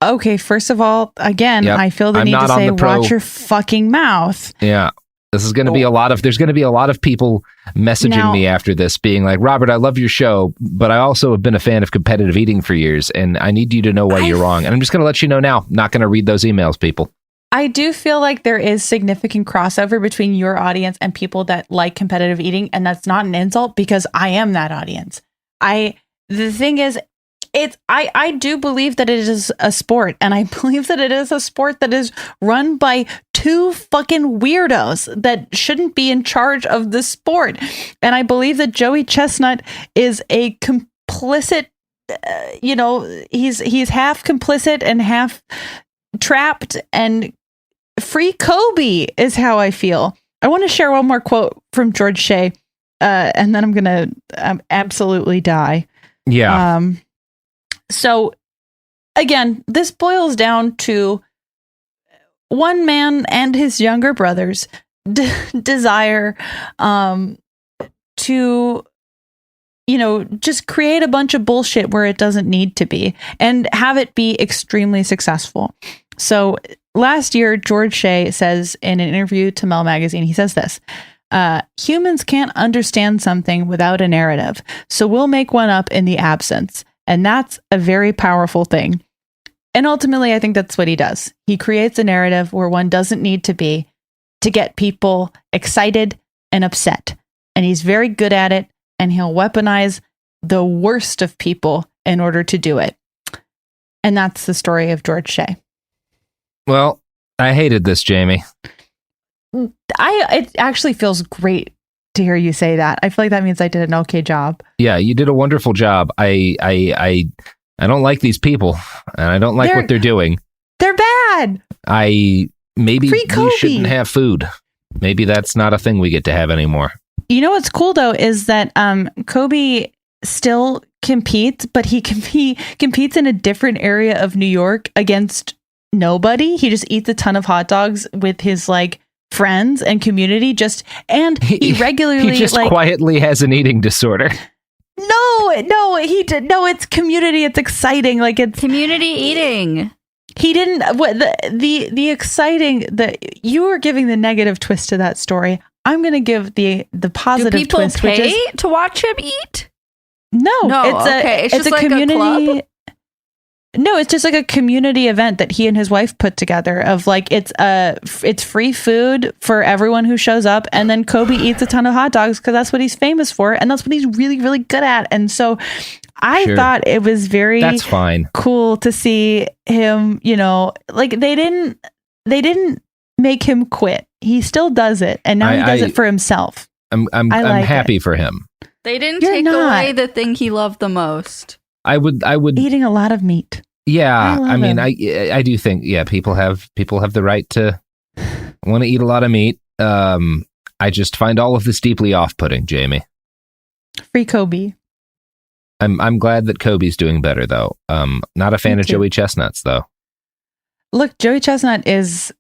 Okay, first of all, again, Yep. I feel the I'm need not to on say, the pro- watch your fucking mouth. Yeah. This is going to be there's going to be a lot of people messaging me after this being like, Robert, I love your show, but I also have been a fan of competitive eating for years and I need you to know why you're wrong. And I'm just going to let you know now, not going to read those emails, people. I do feel like there is significant crossover between your audience and people that like competitive eating. And that's not an insult because I am that audience. The thing is, I do believe that it is a sport, and I believe that it is a sport that is run by two fucking weirdos that shouldn't be in charge of the sport. And I believe that Joey Chestnut is a complicit, he's half complicit and half trapped, and free Kobe is how I feel. I want to share one more quote from George Shea, and then I'm going to absolutely die. Yeah. So again, this boils down to one man and his younger brothers desire to, just create a bunch of bullshit where it doesn't need to be and have it be extremely successful. So last year, George Shea says in an interview to Mel Magazine, he says this, humans can't understand something without a narrative, so we'll make one up in the absence. And that's a very powerful thing. And ultimately, I think that's what he does. He creates a narrative where one doesn't need to be to get people excited and upset. And he's very good at it. And he'll weaponize the worst of people in order to do it. And that's the story of George Shea. Well, I hated this, Jamie. It actually feels great to hear you say that. I feel like that means I did an okay job. Yeah, you did a wonderful job. I don't like these people, and I don't like what they're doing. They're bad. Maybe we shouldn't have food. Maybe that's not a thing we get to have anymore. You know what's cool though is that Kobe still competes, but he competes in a different area of New York against nobody. He just eats a ton of hot dogs with his friends and community. He regularly quietly has an eating disorder. No, he did. No, it's community. It's exciting. It's community eating. He didn't. What the exciting that you were giving the negative twist to that story. I'm going to give the positive twist. Do people pay to watch him eat? No, it's just a community. A club? No, it's just like a community event that he and his wife put together of it's free food for everyone who shows up. And then Kobe eats a ton of hot dogs because that's what he's famous for. And that's what he's really, really good at. And so I thought it was that's fine. Cool to see him, they didn't make him quit. He still does it. And now he does it for himself. I'm happy for him. They didn't take away the thing he loved the most. I would eating a lot of meat. Yeah, I do think people have the right to want to eat a lot of meat. I just find all of this deeply off-putting, Jamie. Free Kobe. I'm glad that Kobe's doing better though. Not a fan of Joey Chestnut's though. Look, Joey Chestnut is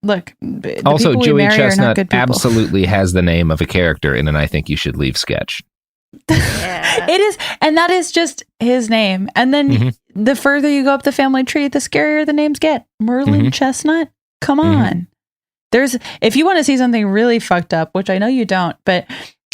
Look, also Joey Chestnut absolutely has the name of a character in an I Think You Should Leave sketch. Yeah. It is, and that is just his name. And then the further you go up the family tree, the scarier the names get. Merlin Chestnut. Come on. If you want to see something really fucked up, which I know you don't, but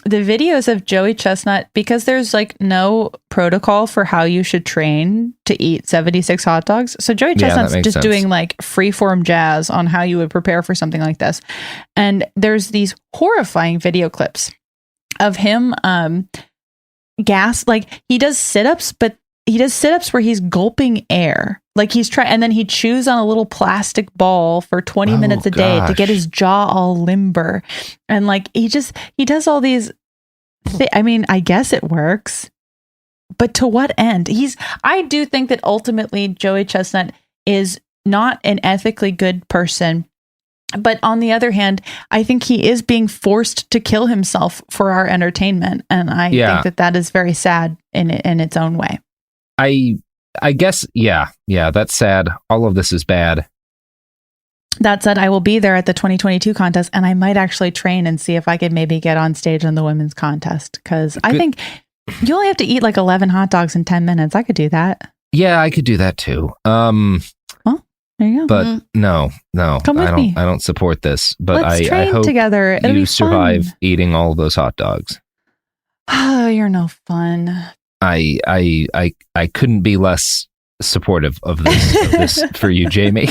the videos of Joey Chestnut, because there's no protocol for how you should train to eat 76 hot dogs. So Joey Chestnut's just doing freeform jazz on how you would prepare for something like this. And there's these horrifying video clips of him he does sit-ups, but he does sit-ups where he's gulping air. He's trying, and then he chews on a little plastic ball for 20 minutes a day to get his jaw all limber. And he does all these I guess it works, but to what end? I do think that ultimately Joey Chestnut is not an ethically good person. But on the other hand, I think he is being forced to kill himself for our entertainment. And I think that is very sad in its own way. I guess, yeah, that's sad. All of this is bad. That said, I will be there at the 2022 contest, and I might actually train and see if I could maybe get on stage on the women's contest. Because I think you only have to eat 11 hot dogs in 10 minutes. I could do that. Yeah, I could do that too. There you go. But no, Come with me. I don't support this. But Let's train I hope together. It'll you survive eating all those hot dogs. Oh, you're no fun. I couldn't be less supportive of this for you, Jamie.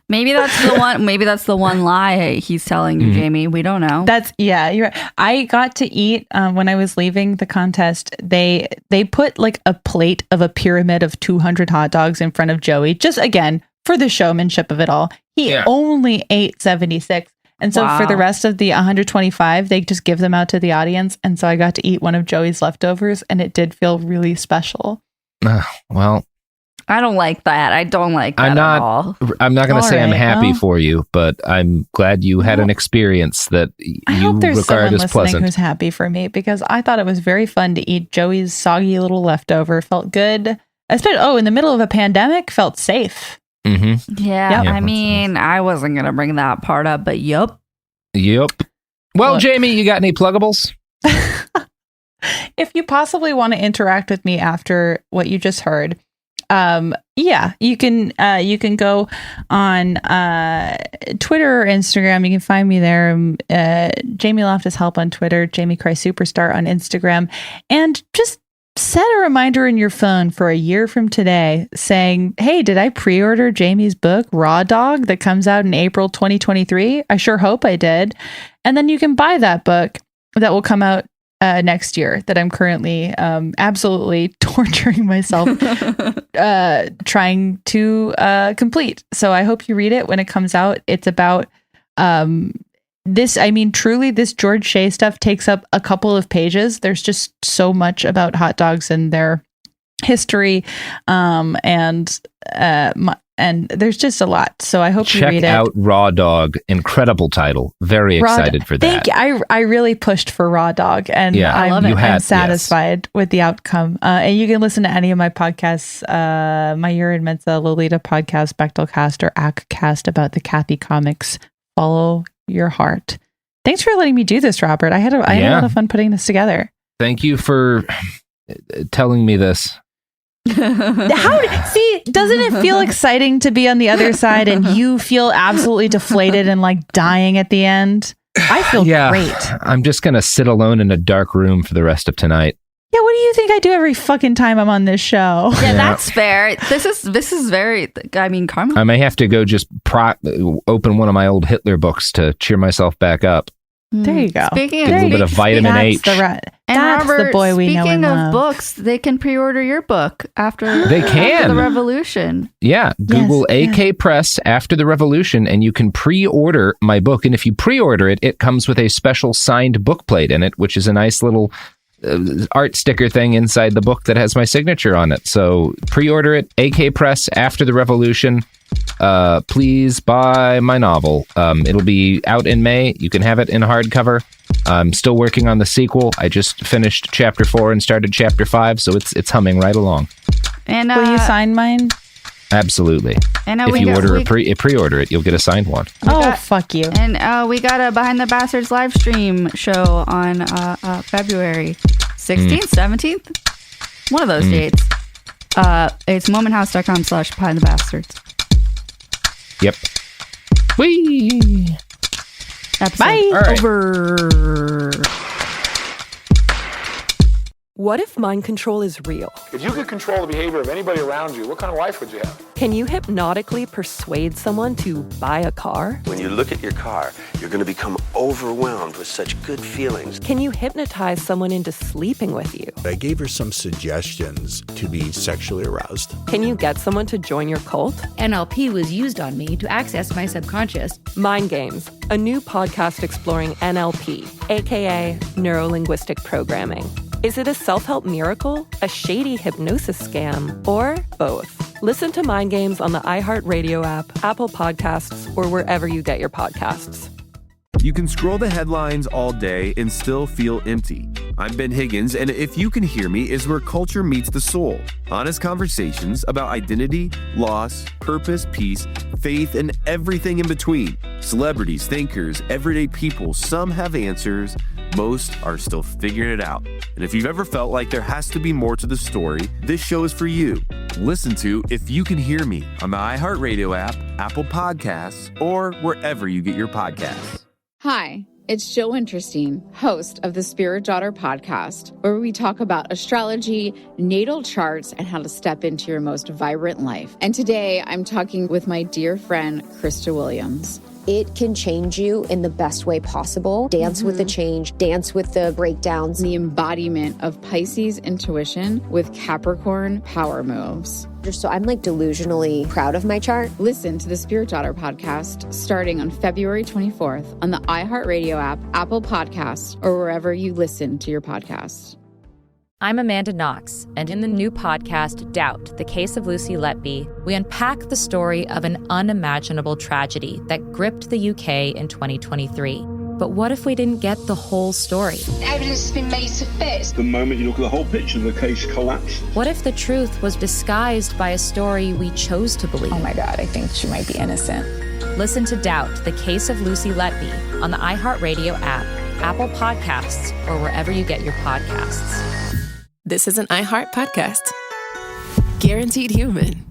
Maybe that's the one. Maybe that's the one lie he's telling you, Jamie. We don't know. You're right. I got to eat when I was leaving the contest. They put a plate of a pyramid of 200 hot dogs in front of Joey, just again for the showmanship of it all. He only ate 76. And so for the rest of the 125, they just give them out to the audience. And so I got to eat one of Joey's leftovers, and it did feel really special. Well, I don't like that. I don't like that at all. I'm not going to say I'm happy for you, but I'm glad you had an experiance that you regard as pleasant. Who's happy for me, because I thought it was very fun to eat Joey's soggy little leftover. Felt good. Especially, in the middle of a pandemic, felt safe. Mm-hmm. Yeah, I mean, I wasn't going to bring that part up, but yup. Well, Jamie, you got any pluggables? if you possibly want to interact with me after what you just heard, you can go on Twitter or Instagram. You can find me there. Jamie Loftus Help on Twitter, Jamie Cry Superstar on Instagram, and just set a reminder in your phone for a year from today saying, hey, did I pre-order Jamie's book, Raw Dog, that comes out in April 2023? I sure hope I did. And then you can buy that book that will come out next year that I'm currently absolutely torturing myself trying to complete. So I hope you read it when it comes out. It's about truly, this George Shea stuff takes up a couple of pages. There's just so much about hot dogs and their history, and there's just a lot. So I hope you read it. Check out Raw Dog. Incredible title. Very excited for that. Thank you. I really pushed for Raw Dog, and I'm satisfied with the outcome. And you can listen to any of my podcasts, my Urine Mensa, Lolita podcast, Bechtelcast, or Ackcast about the Kathy comics. Follow your heart. Thanks for letting me do this, Robert. I had a lot of fun putting this together. Thank you for telling me this. Doesn't it feel exciting to be on the other side and you feel absolutely deflated and like dying at the end? I feel great. I'm just going to sit alone in a dark room for the rest of tonight. Yeah, what do you think I do every fucking time I'm on this show? Yeah, that's fair. This is very, karma. I may have to go just open one of my old Hitler books to cheer myself back up. There you go. Speaking of a little bit of vitamin H. That's Robert, the boy we know and love. Speaking of books, they can pre-order your book after the revolution. Yeah, Google AK Press After the Revolution, and you can pre-order my book. And if you pre-order it, it comes with a special signed book plate in it, which is a nice little art sticker thing inside the book that has my signature on it. So pre-order it, AK Press After the Revolution. Please buy my novel. It'll be out in May. You can have it in hardcover. I'm still working on the sequel. I just finished chapter 4 and started chapter 5, so it's humming right along. And will you sign mine? Absolutely. And if you pre-order it, you'll get a signed one. Fuck you. And we got a Behind the Bastards live stream show on February 16th, 17th? One of those dates. It's momenthouse.com/behindthebastards. Yep. Whee! Episode over. What if mind control is real? If you could control the behavior of anybody around you, what kind of life would you have? Can you hypnotically persuade someone to buy a car? When you look at your car, you're going to become overwhelmed with such good feelings. Can you hypnotize someone into sleeping with you? I gave her some suggestions to be sexually aroused. Can you get someone to join your cult? NLP was used on me to access my subconscious. Mind Games, a new podcast exploring NLP, aka Neuro-Linguistic Programming. Is it a self-help miracle, a shady hypnosis scam, or both? Listen to Mind Games on the iHeartRadio app, Apple Podcasts, or wherever you get your podcasts. You can scroll the headlines all day and still feel empty. I'm Ben Higgins, and If You Can Hear Me is where culture meets the soul. Honest conversations about identity, loss, purpose, peace, faith, and everything in between. Celebrities, thinkers, everyday people, some have answers, most are still figuring it out. And if you've ever felt like there has to be more to the story, this show is for you. Listen to If You Can Hear Me on the iHeartRadio app, Apple Podcasts, or wherever you get your podcasts. Hi, it's Jill Winterstein, host of the Spirit Daughter podcast, where we talk about astrology, natal charts, and how to step into your most vibrant life. And today I'm talking with my dear friend, Krista Williams. It can change you in the best way possible. Dance with the change, dance with the breakdowns. The embodiment of Pisces intuition with Capricorn power moves. So I'm like delusionally proud of my chart. Listen to the Spirit Daughter podcast starting on February 24th on the iHeartRadio app, Apple Podcasts, or wherever you listen to your podcasts. I'm Amanda Knox, and in the new podcast, Doubt, the Case of Lucy Letby, we unpack the story of an unimaginable tragedy that gripped the UK in 2023. But what if we didn't get the whole story? Evidence has been made to fit. The moment you look at the whole picture, the case collapsed. What if the truth was disguised by a story we chose to believe? Oh my God, I think she might be innocent. Listen to Doubt, the Case of Lucy Letby on the iHeartRadio app, Apple Podcasts, or wherever you get your podcasts. This is an iHeart podcast. Guaranteed Human.